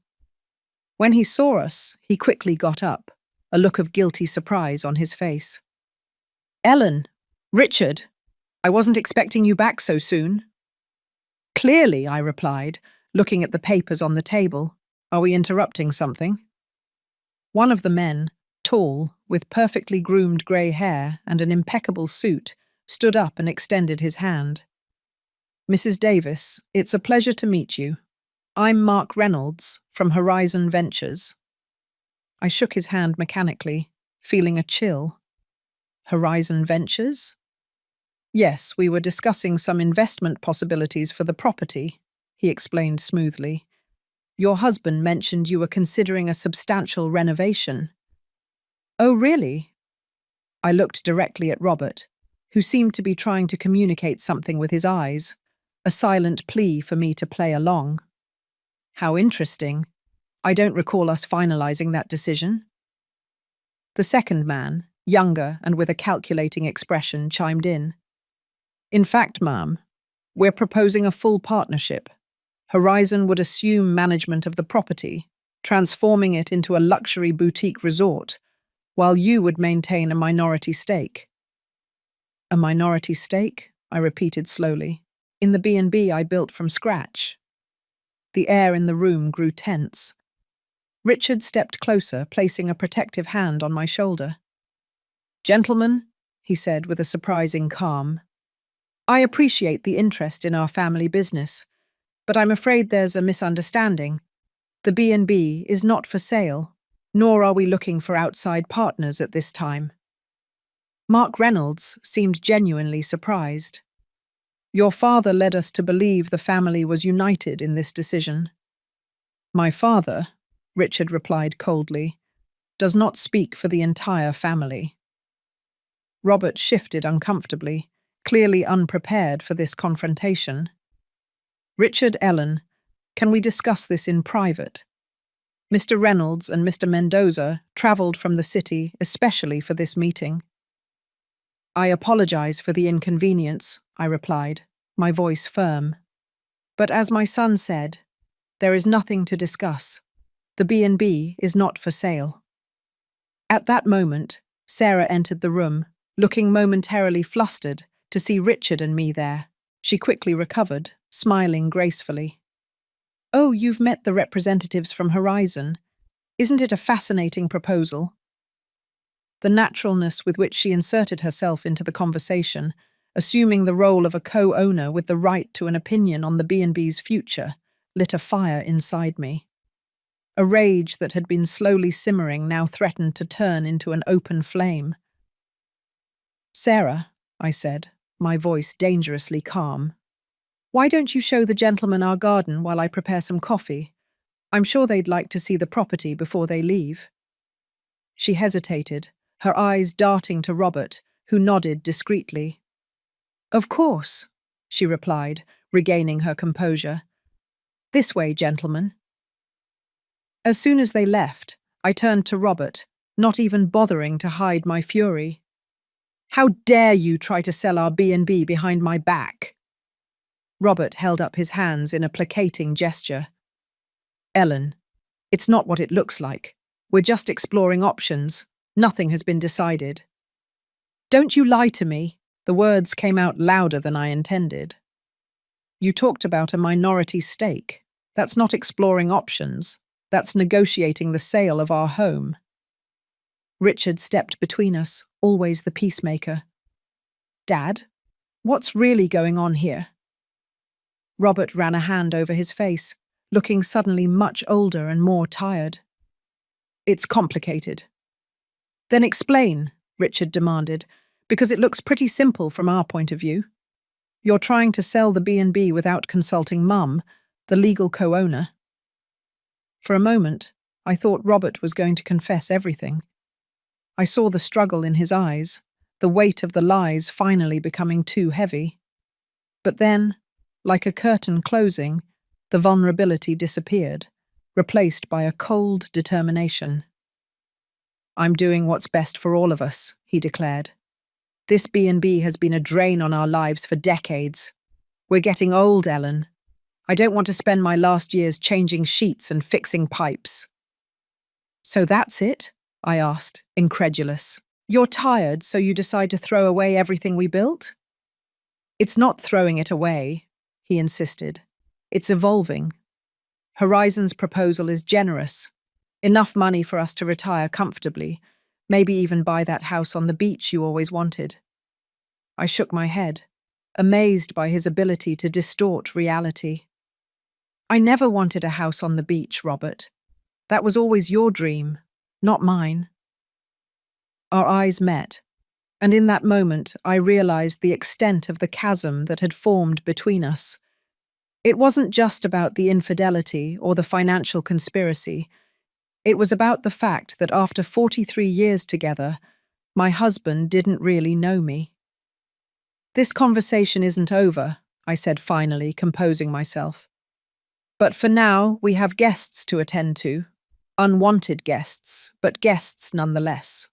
When he saw us, he quickly got up, a look of guilty surprise on his face. "Ellen! Richard! I wasn't expecting you back so soon." "Clearly," I replied, looking at the papers on the table. "Are we interrupting something?" One of the men, tall, with perfectly groomed grey hair and an impeccable suit, stood up and extended his hand. "Mrs. Davis, it's a pleasure to meet you. I'm Mark Reynolds, from Horizon Ventures." I shook his hand mechanically, feeling a chill. Horizon Ventures? "Yes, we were discussing some investment possibilities for the property," he explained smoothly. "Your husband mentioned you were considering a substantial renovation." "Oh, really?" I looked directly at Robert, who seemed to be trying to communicate something with his eyes, a silent plea for me to play along. "How interesting. I don't recall us finalizing that decision." The second man, younger and with a calculating expression, chimed in. "In fact, ma'am, we're proposing a full partnership. Horizon would assume management of the property, transforming it into a luxury boutique resort, while you would maintain a minority stake." "A minority stake?" I repeated slowly. "In the B&B I built from scratch." The air in the room grew tense. Richard stepped closer, placing a protective hand on my shoulder. "Gentlemen," he said with a surprising calm, "I appreciate the interest in our family business, but I'm afraid there's a misunderstanding. The B&B is not for sale, nor are we looking for outside partners at this time." Mark Reynolds seemed genuinely surprised. "Your father led us to believe the family was united in this decision." "My father," Richard replied coldly, "does not speak for the entire family." Robert shifted uncomfortably, clearly unprepared for this confrontation. "Richard, Ellen, can we discuss this in private? Mr. Reynolds and Mr. Mendoza travelled from the city especially for this meeting." "I apologize for the inconvenience," I replied, my voice firm. "But as my son said, there is nothing to discuss. The B&B is not for sale." At that moment, Sarah entered the room, looking momentarily flustered to see Richard and me there. She quickly recovered, smiling gracefully. "Oh, you've met the representatives from Horizon. Isn't it a fascinating proposal?" The naturalness with which she inserted herself into the conversation, assuming the role of a co-owner with the right to an opinion on the B&B's future, lit a fire inside me. A rage that had been slowly simmering now threatened to turn into an open flame. "Sarah," I said, my voice dangerously calm, "why don't you show the gentlemen our garden while I prepare some coffee? I'm sure they'd like to see the property before they leave." She hesitated, her eyes darting to Robert, who nodded discreetly. "Of course," she replied, regaining her composure. "This way, gentlemen." As soon as they left, I turned to Robert, not even bothering to hide my fury. "How dare you try to sell our B&B behind my back?" Robert held up his hands in a placating gesture. "Ellen, it's not what it looks like. We're just exploring options. Nothing has been decided." "Don't you lie to me." The words came out louder than I intended. "You talked about a minority stake. That's not exploring options. That's negotiating the sale of our home." Richard stepped between us, always the peacemaker. "Dad, what's really going on here?" Robert ran a hand over his face, looking suddenly much older and more tired. "It's complicated." "Then explain," Richard demanded, "because it looks pretty simple from our point of view. You're trying to sell the B&B without consulting Mum, the legal co-owner." For a moment, I thought Robert was going to confess everything. I saw the struggle in his eyes, the weight of the lies finally becoming too heavy. But then, like a curtain closing, the vulnerability disappeared, replaced by a cold determination. "I'm doing what's best for all of us," he declared. "This B&B has been a drain on our lives for decades. We're getting old, Ellen. I don't want to spend my last years changing sheets and fixing pipes." "So that's it?" I asked, incredulous. "You're tired, so you decide to throw away everything we built?" "It's not throwing it away," he insisted. "It's evolving. Horizon's proposal is generous. Enough money for us to retire comfortably, maybe even buy that house on the beach you always wanted." I shook my head, amazed by his ability to distort reality. "I never wanted a house on the beach, Robert. That was always your dream, not mine." Our eyes met, and in that moment I realized the extent of the chasm that had formed between us. It wasn't just about the infidelity or the financial conspiracy. It was about the fact that after 43 years together, my husband didn't really know me. "This conversation isn't over," I said finally, composing myself. "But for now, we have guests to attend to. Unwanted guests, but guests nonetheless."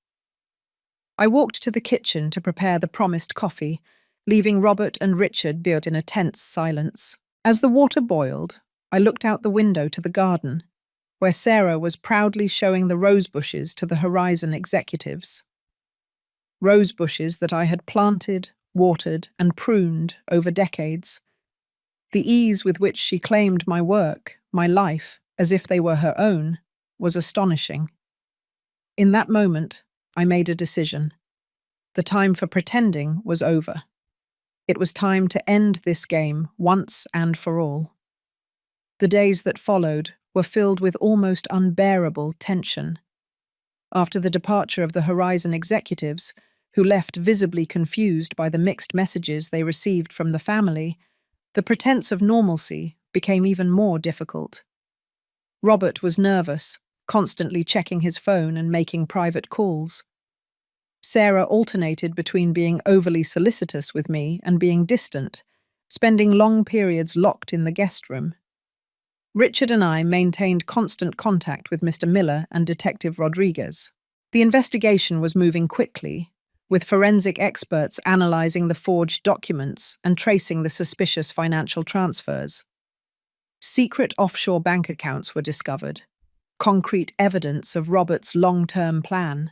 I walked to the kitchen to prepare the promised coffee, leaving Robert and Richard in a tense silence. As the water boiled, I looked out the window to the garden, where Sarah was proudly showing the rose bushes to the Horizon executives. Rose bushes that I had planted, watered, and pruned over decades. The ease with which she claimed my work, my life, as if they were her own, was astonishing. In that moment, I made a decision. The time for pretending was over. It was time to end this game once and for all. The days that followed were filled with almost unbearable tension. After the departure of the Horizon executives, who left visibly confused by the mixed messages they received from the family, the pretense of normalcy became even more difficult. Robert was nervous, constantly checking his phone and making private calls. Sarah alternated between being overly solicitous with me and being distant, spending long periods locked in the guest room. Richard and I maintained constant contact with Mr. Miller and Detective Rodriguez. The investigation was moving quickly, with forensic experts analyzing the forged documents and tracing the suspicious financial transfers. Secret offshore bank accounts were discovered, concrete evidence of Robert's long-term plan.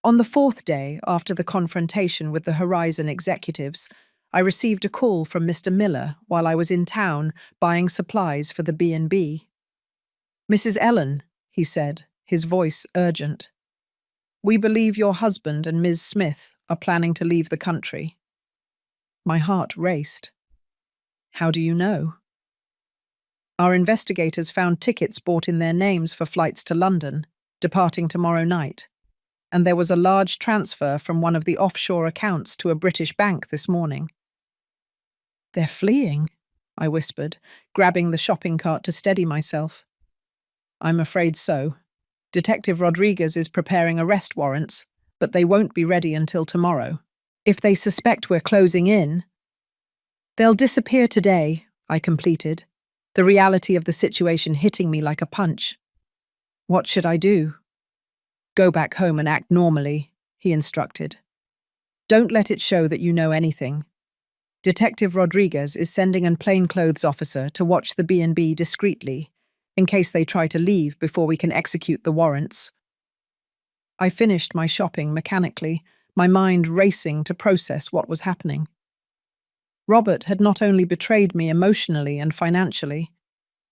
On the fourth day after the confrontation with the Horizon executives, I received a call from Mr. Miller while I was in town buying supplies for the B&B. "Mrs. Ellen," he said, his voice urgent, "we believe your husband and Ms. Smith are planning to leave the country." My heart raced. "How do you know?" "Our investigators found tickets bought in their names for flights to London, departing tomorrow night, and there was a large transfer from one of the offshore accounts to a British bank this morning." "They're fleeing," I whispered, grabbing the shopping cart to steady myself. "I'm afraid so. Detective Rodriguez is preparing arrest warrants, but they won't be ready until tomorrow. If they suspect we're closing in..." "They'll disappear today," I completed, the reality of the situation hitting me like a punch. "What should I do?" "Go back home and act normally," he instructed. "Don't let it show that you know anything. Detective Rodriguez is sending a plainclothes officer to watch the B&B discreetly, in case they try to leave before we can execute the warrants." I finished my shopping mechanically, my mind racing to process what was happening. Robert had not only betrayed me emotionally and financially,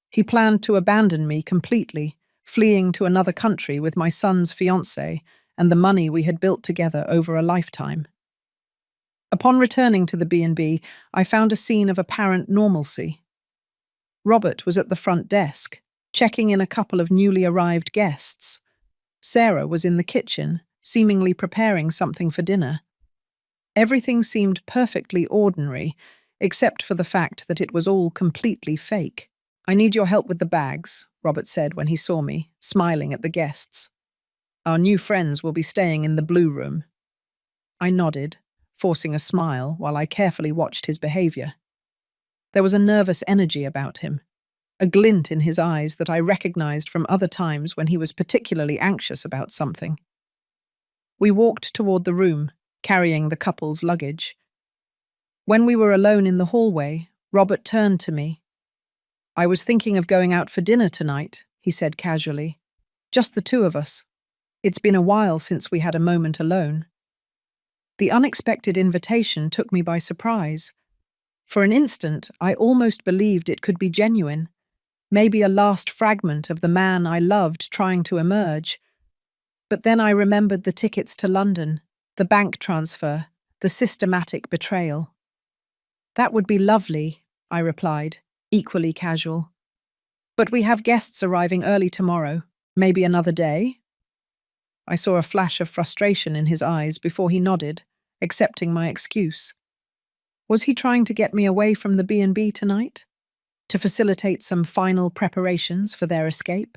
he planned to abandon me completely, fleeing to another country with my son's fiancée and the money we had built together over a lifetime. Upon returning to the B&B, I found a scene of apparent normalcy. Robert was at the front desk, checking in a couple of newly arrived guests. Sarah was in the kitchen, seemingly preparing something for dinner. Everything seemed perfectly ordinary, except for the fact that it was all completely fake. "I need your help with the bags," Robert said when he saw me, smiling at the guests. "Our new friends will be staying in the blue room." I nodded, forcing a smile while I carefully watched his behavior. There was a nervous energy about him, a glint in his eyes that I recognized from other times when he was particularly anxious about something. We walked toward the room, carrying the couple's luggage. When we were alone in the hallway, Robert turned to me. "I was thinking of going out for dinner tonight," he said casually. "Just the two of us. It's been a while since we had a moment alone." The unexpected invitation took me by surprise. For an instant, I almost believed it could be genuine, maybe a last fragment of the man I loved trying to emerge. But then I remembered the tickets to London, the bank transfer, the systematic betrayal. "That would be lovely," I replied, equally casual. "But we have guests arriving early tomorrow. Maybe another day?" I saw a flash of frustration in his eyes before he nodded, accepting my excuse. Was he trying to get me away from the B&B tonight? To facilitate some final preparations for their escape?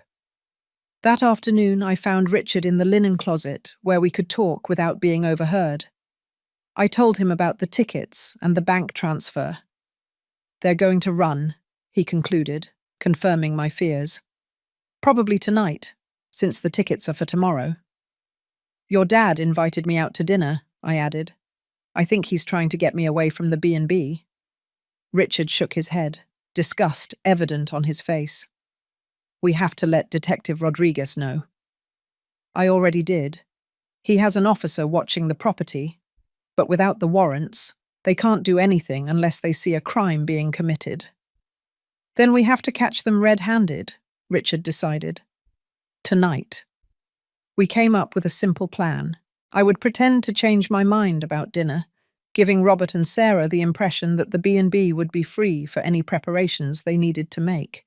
That afternoon, I found Richard in the linen closet where we could talk without being overheard. I told him about the tickets and the bank transfer. "They're going to run," he concluded, confirming my fears. "Probably tonight, since the tickets are for tomorrow." "Your dad invited me out to dinner," I added. "I think he's trying to get me away from the B&B." Richard shook his head, disgust evident on his face. "We have to let Detective Rodriguez know." "I already did. He has an officer watching the property, but without the warrants, they can't do anything unless they see a crime being committed." "Then we have to catch them red-handed," Richard decided. "Tonight." We came up with a simple plan. I would pretend to change my mind about dinner, giving Robert and Sarah the impression that the B&B would be free for any preparations they needed to make.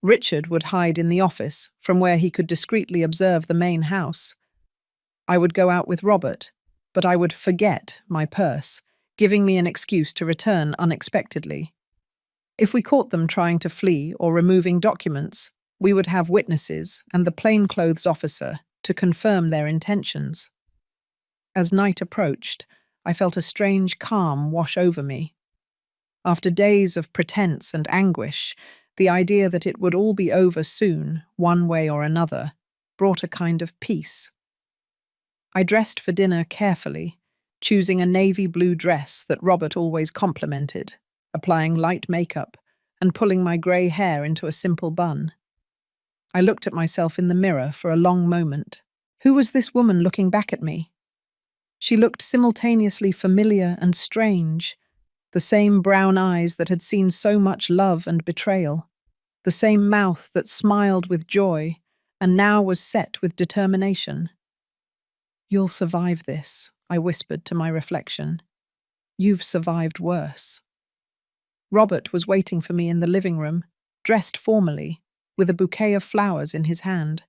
Richard would hide in the office, from where he could discreetly observe the main house. I would go out with Robert, but I would forget my purse, giving me an excuse to return unexpectedly. If we caught them trying to flee or removing documents, we would have witnesses and the plainclothes officer to confirm their intentions. As night approached, I felt a strange calm wash over me. After days of pretense and anguish, the idea that it would all be over soon, one way or another, brought a kind of peace. I dressed for dinner carefully, choosing a navy blue dress that Robert always complimented, applying light makeup, and pulling my grey hair into a simple bun. I looked at myself in the mirror for a long moment. Who was this woman looking back at me? She looked simultaneously familiar and strange, the same brown eyes that had seen so much love and betrayal, the same mouth that smiled with joy and now was set with determination. "You'll survive this," I whispered to my reflection. "You've survived worse." Robert was waiting for me in the living room, dressed formally, with a bouquet of flowers in his hand.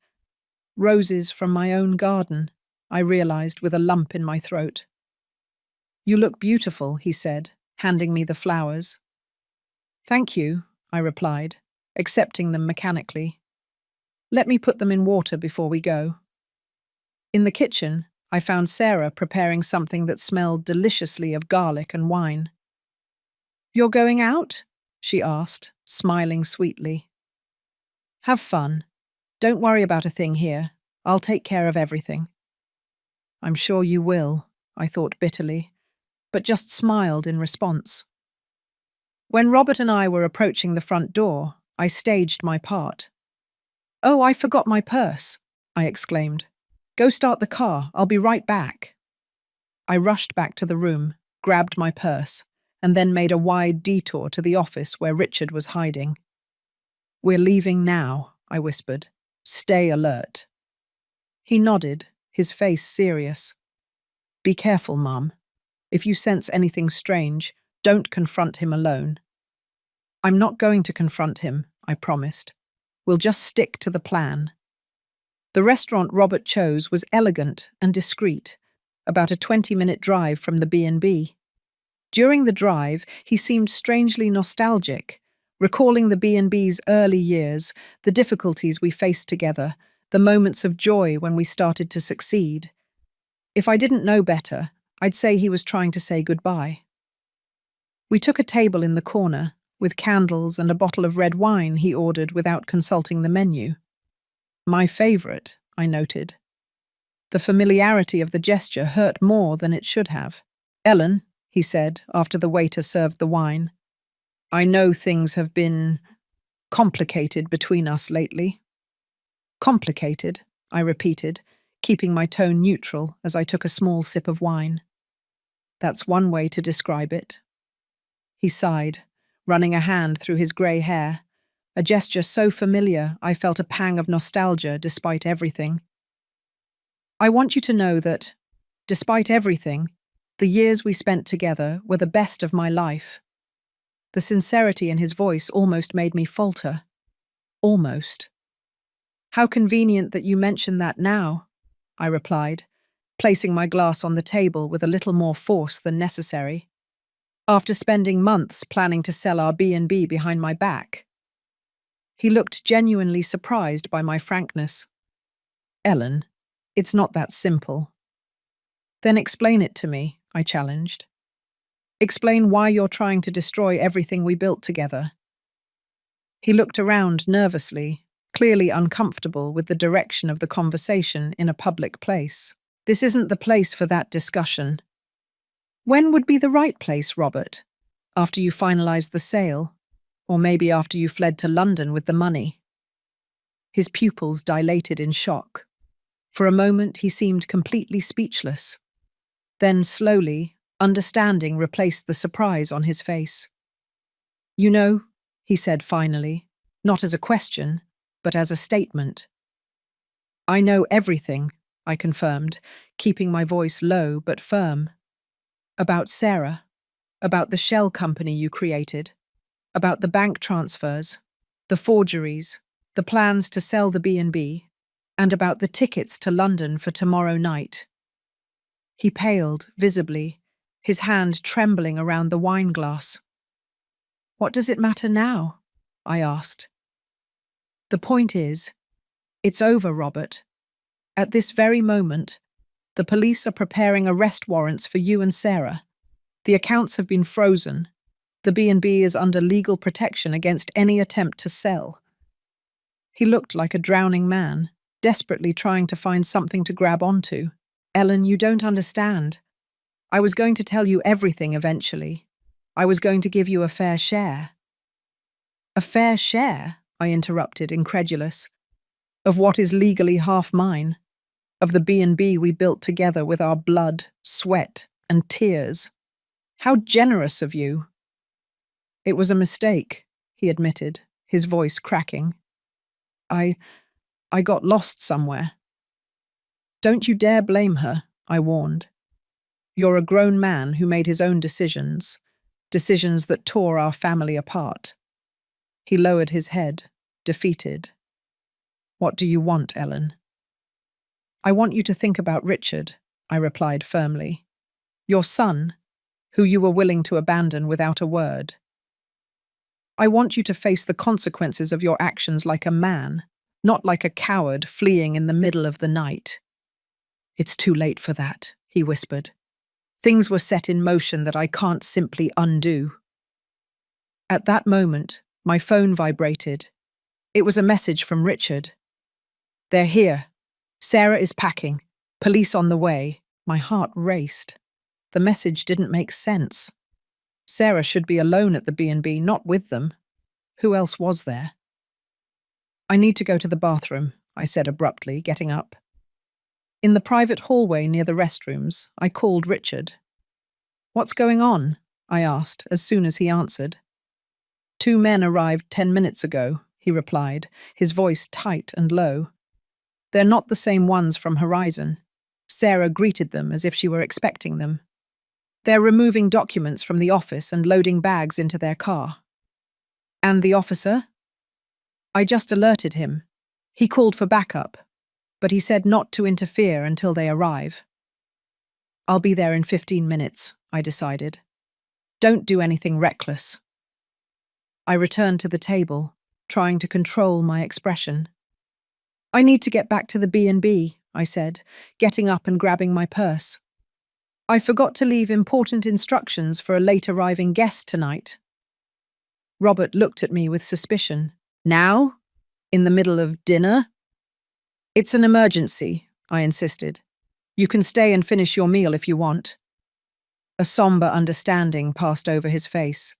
Roses from my own garden, I realized with a lump in my throat. "You look beautiful," he said, handing me the flowers. "Thank you," I replied, accepting them mechanically. "Let me put them in water before we go." In the kitchen, I found Sarah preparing something that smelled deliciously of garlic and wine. "You're going out?" she asked, smiling sweetly. "Have fun. Don't worry about a thing here. I'll take care of everything." "I'm sure you will," I thought bitterly, but just smiled in response. When Robert and I were approaching the front door, I staged my part. "Oh, I forgot my purse," I exclaimed. "Go start the car. I'll be right back." I rushed back to the room, grabbed my purse, and then made a wide detour to the office where Richard was hiding. "We're leaving now," I whispered. "Stay alert." He nodded, his face serious. "Be careful, Mum. If you sense anything strange, don't confront him alone." "I'm not going to confront him," I promised. "We'll just stick to the plan." The restaurant Robert chose was elegant and discreet, about a 20-minute drive from the B&B. During the drive, he seemed strangely nostalgic, recalling the B&B's early years, the difficulties we faced together, the moments of joy when we started to succeed. If I didn't know better, I'd say he was trying to say goodbye. We took a table in the corner, with candles and a bottle of red wine he ordered without consulting the menu. My favorite, I noted. The familiarity of the gesture hurt more than it should have. Ellen, he said after the waiter served the wine, I know things have been complicated between us lately. Complicated, I repeated, keeping my tone neutral as I took a small sip of wine. That's one way to describe it. He sighed, running a hand through his grey hair, a gesture so familiar I felt a pang of nostalgia despite everything. I want you to know that, despite everything, the years we spent together were the best of my life. The sincerity in his voice almost made me falter. Almost. How convenient that you mention that now, I replied, placing my glass on the table with a little more force than necessary. After spending months planning to sell our B&B behind my back. He looked genuinely surprised by my frankness. Ellen, it's not that simple. Then explain it to me, I challenged. Explain why you're trying to destroy everything we built together. He looked around nervously, clearly uncomfortable with the direction of the conversation in a public place. This isn't the place for that discussion. When would be the right place, Robert? After you finalized the sale? Or maybe after you fled to London with the money? His pupils dilated in shock. For a moment he seemed completely speechless. Then slowly, understanding replaced the surprise on his face. You know, he said finally, not as a question, but as a statement. I know everything, I confirmed, keeping my voice low but firm. About Sarah, about the shell company you created, about the bank transfers, the forgeries, the plans to sell the B&B, and about the tickets to London for tomorrow night. He paled, visibly, his hand trembling around the wine glass. What does it matter now? I asked. The point is, it's over, Robert. At this very moment, the police are preparing arrest warrants for you and Sarah. The accounts have been frozen. The B&B is under legal protection against any attempt to sell. He looked like a drowning man, desperately trying to find something to grab onto. Ellen, you don't understand. I was going to tell you everything eventually. I was going to give you a fair share. A fair share? I interrupted, incredulous. Of what is legally half mine. Of the B&B we built together with our blood, sweat, and tears. How generous of you. It was a mistake, he admitted, his voice cracking. I got lost somewhere. Don't you dare blame her, I warned. You're a grown man who made his own decisions, decisions that tore our family apart. He lowered his head, defeated. What do you want, Ellen? I want you to think about Richard, I replied firmly. Your son, who you were willing to abandon without a word. I want you to face the consequences of your actions like a man, not like a coward fleeing in the middle of the night. It's too late for that, he whispered. Things were set in motion that I can't simply undo. At that moment, my phone vibrated. It was a message from Richard. They're here. Sarah is packing. Police on the way. My heart raced. The message didn't make sense. Sarah should be alone at the B&B, not with them. Who else was there? I need to go to the bathroom, I said abruptly, getting up. In the private hallway near the restrooms, I called Richard. What's going on? I asked as soon as he answered. 2 men arrived 10 minutes ago, he replied, his voice tight and low. They're not the same ones from Horizon. Sarah greeted them as if she were expecting them. They're removing documents from the office and loading bags into their car. And the officer? I just alerted him. He called for backup, but he said not to interfere until they arrive. I'll be there in 15 minutes, I decided. Don't do anything reckless. I returned to the table, trying to control my expression. I need to get back to the B&B, I said, getting up and grabbing my purse. I forgot to leave important instructions for a late arriving guest tonight. Robert looked at me with suspicion. Now? In the middle of dinner? It's an emergency, I insisted. You can stay and finish your meal if you want. A somber understanding passed over his face.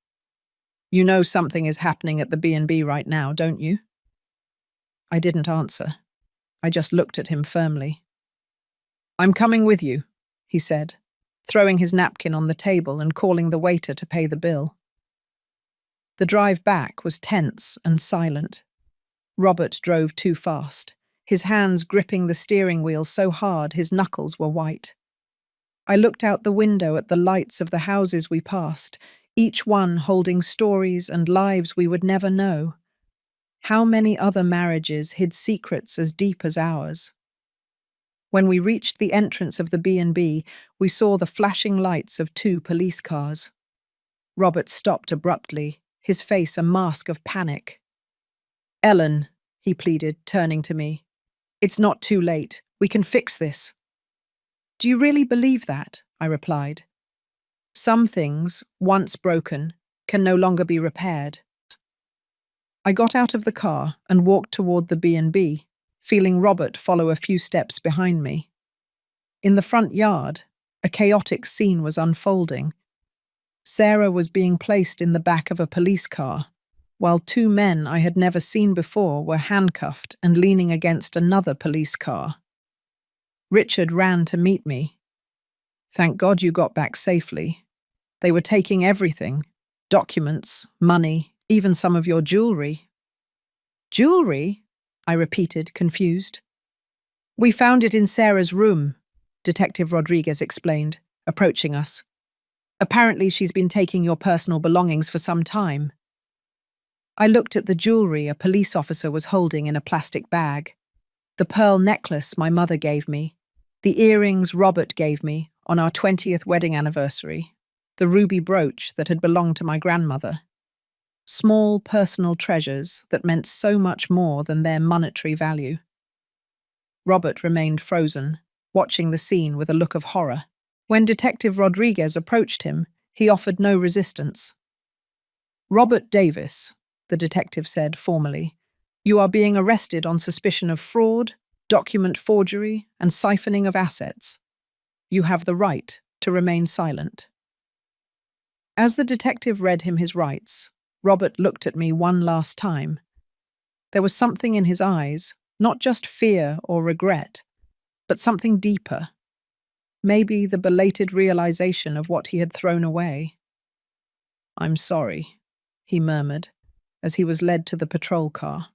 You know something is happening at the B&B right now, don't you? I didn't answer. I just looked at him firmly. I'm coming with you, he said, throwing his napkin on the table and calling the waiter to pay the bill. The drive back was tense and silent. Robert drove too fast, his hands gripping the steering wheel so hard his knuckles were white. I looked out the window at the lights of the houses we passed, each one holding stories and lives we would never know. How many other marriages hid secrets as deep as ours? When we reached the entrance of the B&B, we saw the flashing lights of 2 police cars. Robert stopped abruptly, his face a mask of panic. Ellen, he pleaded, turning to me. It's not too late. We can fix this. Do you really believe that? I replied. Some things, once broken, can no longer be repaired. I got out of the car and walked toward the B&B, feeling Robert follow a few steps behind me. In the front yard, a chaotic scene was unfolding. Sarah was being placed in the back of a police car, while 2 men I had never seen before were handcuffed and leaning against another police car. Richard ran to meet me. Thank God you got back safely. They were taking everything, documents, money, even some of your jewelry. Jewelry? I repeated, confused. We found it in Sarah's room, Detective Rodriguez explained, approaching us. Apparently she's been taking your personal belongings for some time. I looked at the jewelry a police officer was holding in a plastic bag. The pearl necklace my mother gave me, the earrings Robert gave me on our 20th wedding anniversary, the ruby brooch that had belonged to my grandmother. Small personal treasures that meant so much more than their monetary value. Robert remained frozen, watching the scene with a look of horror. When Detective Rodriguez approached him, he offered no resistance. Robert Davis, the detective said formally, you are being arrested on suspicion of fraud, document forgery, and siphoning of assets. You have the right to remain silent. As the detective read him his rights, Robert looked at me one last time. There was something in his eyes, not just fear or regret, but something deeper. Maybe the belated realization of what he had thrown away. I'm sorry, he murmured, as he was led to the patrol car.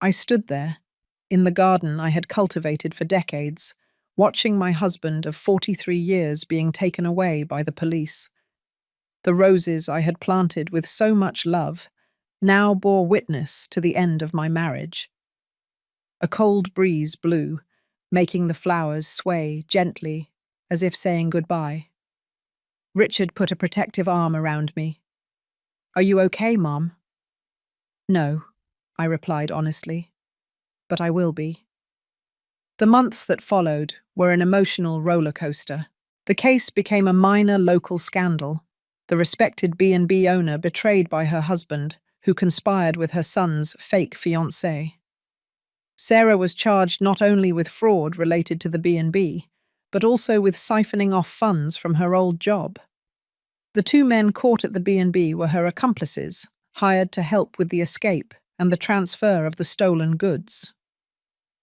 I stood there, in the garden I had cultivated for decades, watching my husband of 43 years being taken away by the police. The roses I had planted with so much love now bore witness to the end of my marriage. A cold breeze blew, making the flowers sway gently, as if saying goodbye. Richard put a protective arm around me. Are you okay, Mom? No, I replied honestly, but I will be. The months that followed were an emotional roller coaster. The case became a minor local scandal. The respected B&B owner betrayed by her husband, who conspired with her son's fake fiancée. Sarah was charged not only with fraud related to the B&B, but also with siphoning off funds from her old job. The 2 men caught at the B&B were her accomplices, hired to help with the escape and the transfer of the stolen goods.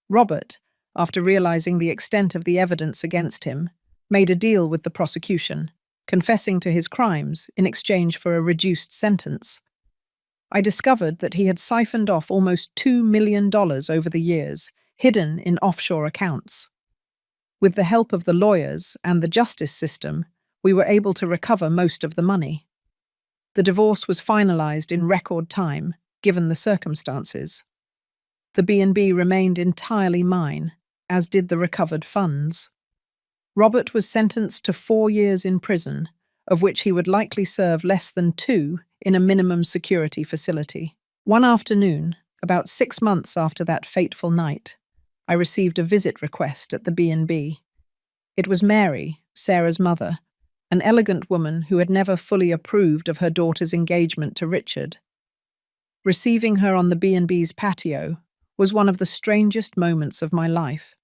Robert, after realizing the extent of the evidence against him, made a deal with the prosecution, confessing to his crimes in exchange for a reduced sentence. I discovered that he had siphoned off almost $2 million over the years, hidden in offshore accounts. With the help of the lawyers and the justice system, we were able to recover most of the money. The divorce was finalized in record time, given the circumstances. The B&B remained entirely mine, as did the recovered funds. Robert was sentenced to 4 years in prison, of which he would likely serve less than 2 in a minimum security facility. One afternoon, about 6 months after that fateful night, I received a visit request at the B&B. It was Mary, Sarah's mother, an elegant woman who had never fully approved of her daughter's engagement to Richard. Receiving her on the B&B's patio was one of the strangest moments of my life.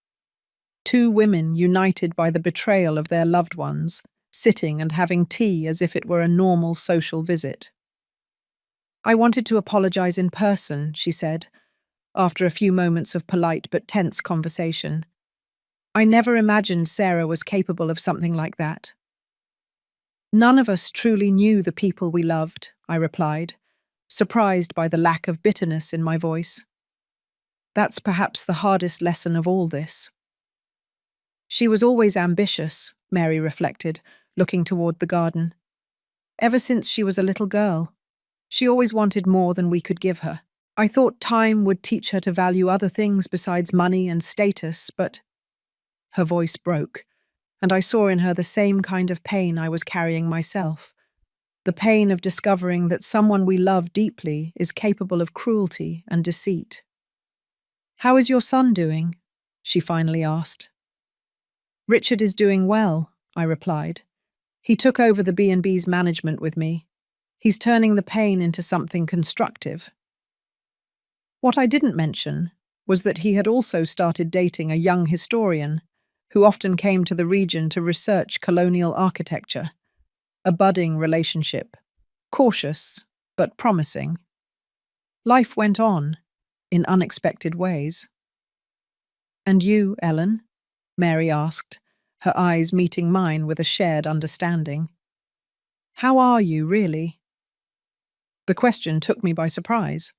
Two women united by the betrayal of their loved ones, sitting and having tea as if it were a normal social visit. "I wanted to apologize in person," she said, after a few moments of polite but tense conversation. "I never imagined Sarah was capable of something like that." "None of us truly knew the people we loved," I replied, surprised by the lack of bitterness in my voice. "That's perhaps the hardest lesson of all this." "She was always ambitious," Mary reflected, looking toward the garden. "Ever since she was a little girl. She always wanted more than we could give her. I thought time would teach her to value other things besides money and status, but—" Her voice broke, and I saw in her the same kind of pain I was carrying myself. The pain of discovering that someone we love deeply is capable of cruelty and deceit. "How is your son doing?" she finally asked. "Richard is doing well," I replied. "He took over the B&B's management with me. He's turning the pain into something constructive." What I didn't mention was that he had also started dating a young historian who often came to the region to research colonial architecture. A budding relationship, cautious but promising. Life went on, in unexpected ways. "And you, Ellen?" Mary asked, her eyes meeting mine with a shared understanding. "How are you, really?" The question took me by surprise.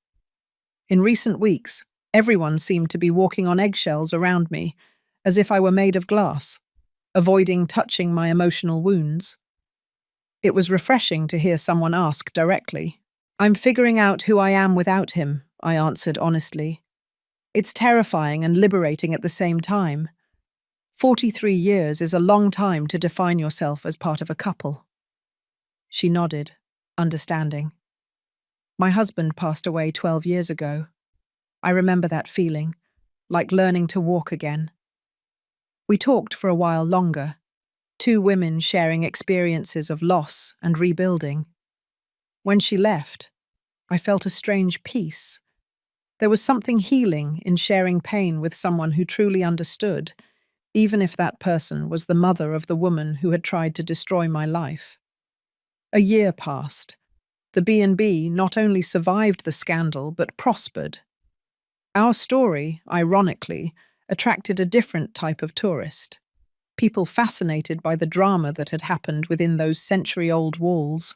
In recent weeks, everyone seemed to be walking on eggshells around me, as if I were made of glass, avoiding touching my emotional wounds. It was refreshing to hear someone ask directly. "I'm figuring out who I am without him," I answered honestly. "It's terrifying and liberating at the same time. 43 years is a long time to define yourself as part of a couple." She nodded, understanding. "My husband passed away 12 years ago. I remember that feeling, like learning to walk again." We talked for a while longer, two women sharing experiences of loss and rebuilding. When she left, I felt a strange peace. There was something healing in sharing pain with someone who truly understood, even if that person was the mother of the woman who had tried to destroy my life. A year passed. The B&B not only survived the scandal but prospered. Our story, ironically, attracted a different type of tourist. People fascinated by the drama that had happened within those century-old walls.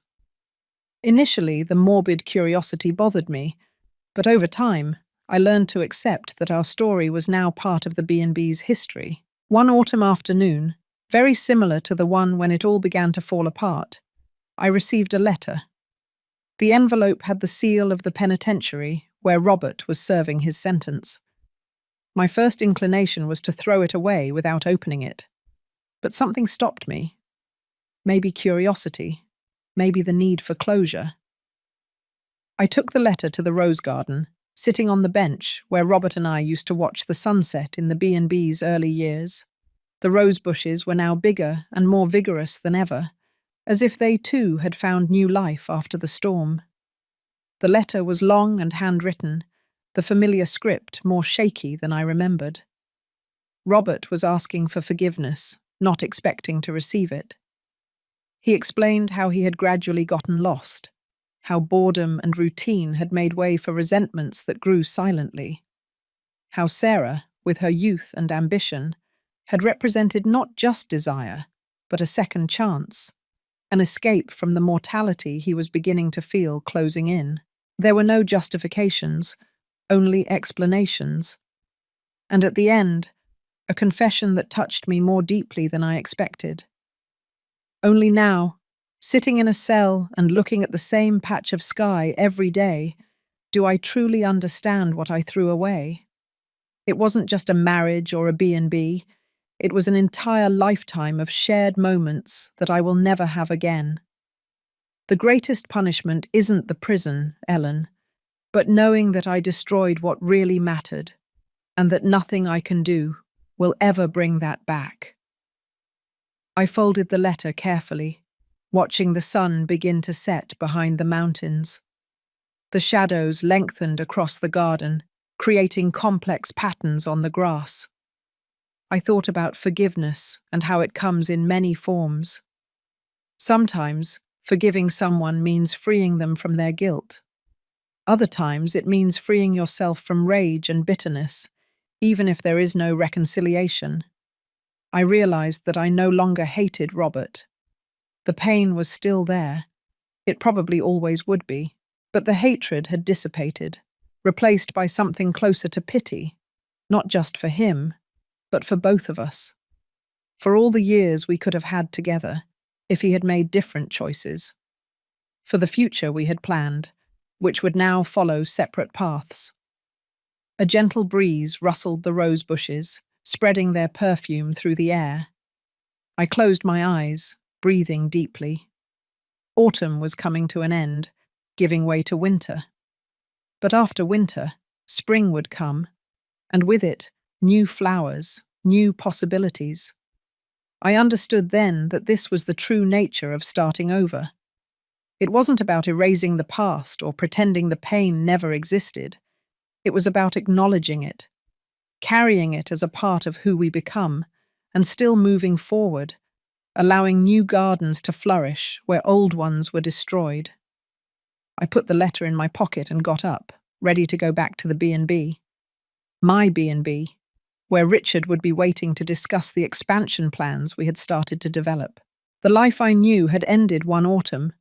Initially, the morbid curiosity bothered me, but over time, I learned to accept that our story was now part of the B&B's history. One autumn afternoon, very similar to the one when it all began to fall apart, I received a letter. The envelope had the seal of the penitentiary where Robert was serving his sentence. My first inclination was to throw it away without opening it. But something stopped me. Maybe curiosity, maybe the need for closure. I took the letter to the rose garden, sitting on the bench where Robert and I used to watch the sunset in the B&B's early years. The rose bushes were now bigger and more vigorous than ever, as if they too had found new life after the storm. The letter was long and handwritten, the familiar script more shaky than I remembered. Robert was asking for forgiveness, not expecting to receive it. He explained how he had gradually gotten lost, how boredom and routine had made way for resentments that grew silently, how Sarah, with her youth and ambition, had represented not just desire, but a second chance, an escape from the mortality he was beginning to feel closing in. There were no justifications, only explanations. And at the end, a confession that touched me more deeply than I expected. Only now, sitting in a cell and looking at the same patch of sky every day, do I truly understand what I threw away. It wasn't just a marriage or a B&B. It was an entire lifetime of shared moments that I will never have again. The greatest punishment isn't the prison, Ellen, but knowing that I destroyed what really mattered, and that nothing I can do will ever bring that back. I folded the letter carefully, watching the sun begin to set behind the mountains. The shadows lengthened across the garden, creating complex patterns on the grass. I thought about forgiveness and how it comes in many forms. Sometimes, forgiving someone means freeing them from their guilt. Other times, it means freeing yourself from rage and bitterness, even if there is no reconciliation. I realized that I no longer hated Robert. The pain was still there. It probably always would be. But the hatred had dissipated, replaced by something closer to pity, not just for him, but for both of us. For all the years we could have had together, if he had made different choices. For the future we had planned, which would now follow separate paths. A gentle breeze rustled the rose bushes, spreading their perfume through the air. I closed my eyes, breathing deeply. Autumn was coming to an end, giving way to winter. But after winter, spring would come, and with it, new flowers, new possibilities. I understood then that this was the true nature of starting over. It wasn't about erasing the past or pretending the pain never existed. It was about acknowledging it, carrying it as a part of who we become, and still moving forward, allowing new gardens to flourish where old ones were destroyed. I put the letter in my pocket and got up, ready to go back to the B&B. My B&B, where Richard would be waiting to discuss the expansion plans we had started to develop. The life I knew had ended one autumn,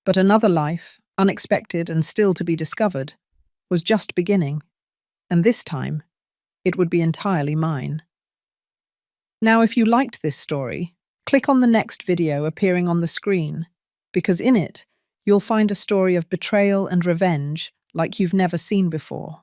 but another life, unexpected and still to be discovered, was just beginning, and this time, it would be entirely mine. Now, if you liked this story, click on the next video appearing on the screen, because in it, you'll find a story of betrayal and revenge like you've never seen before.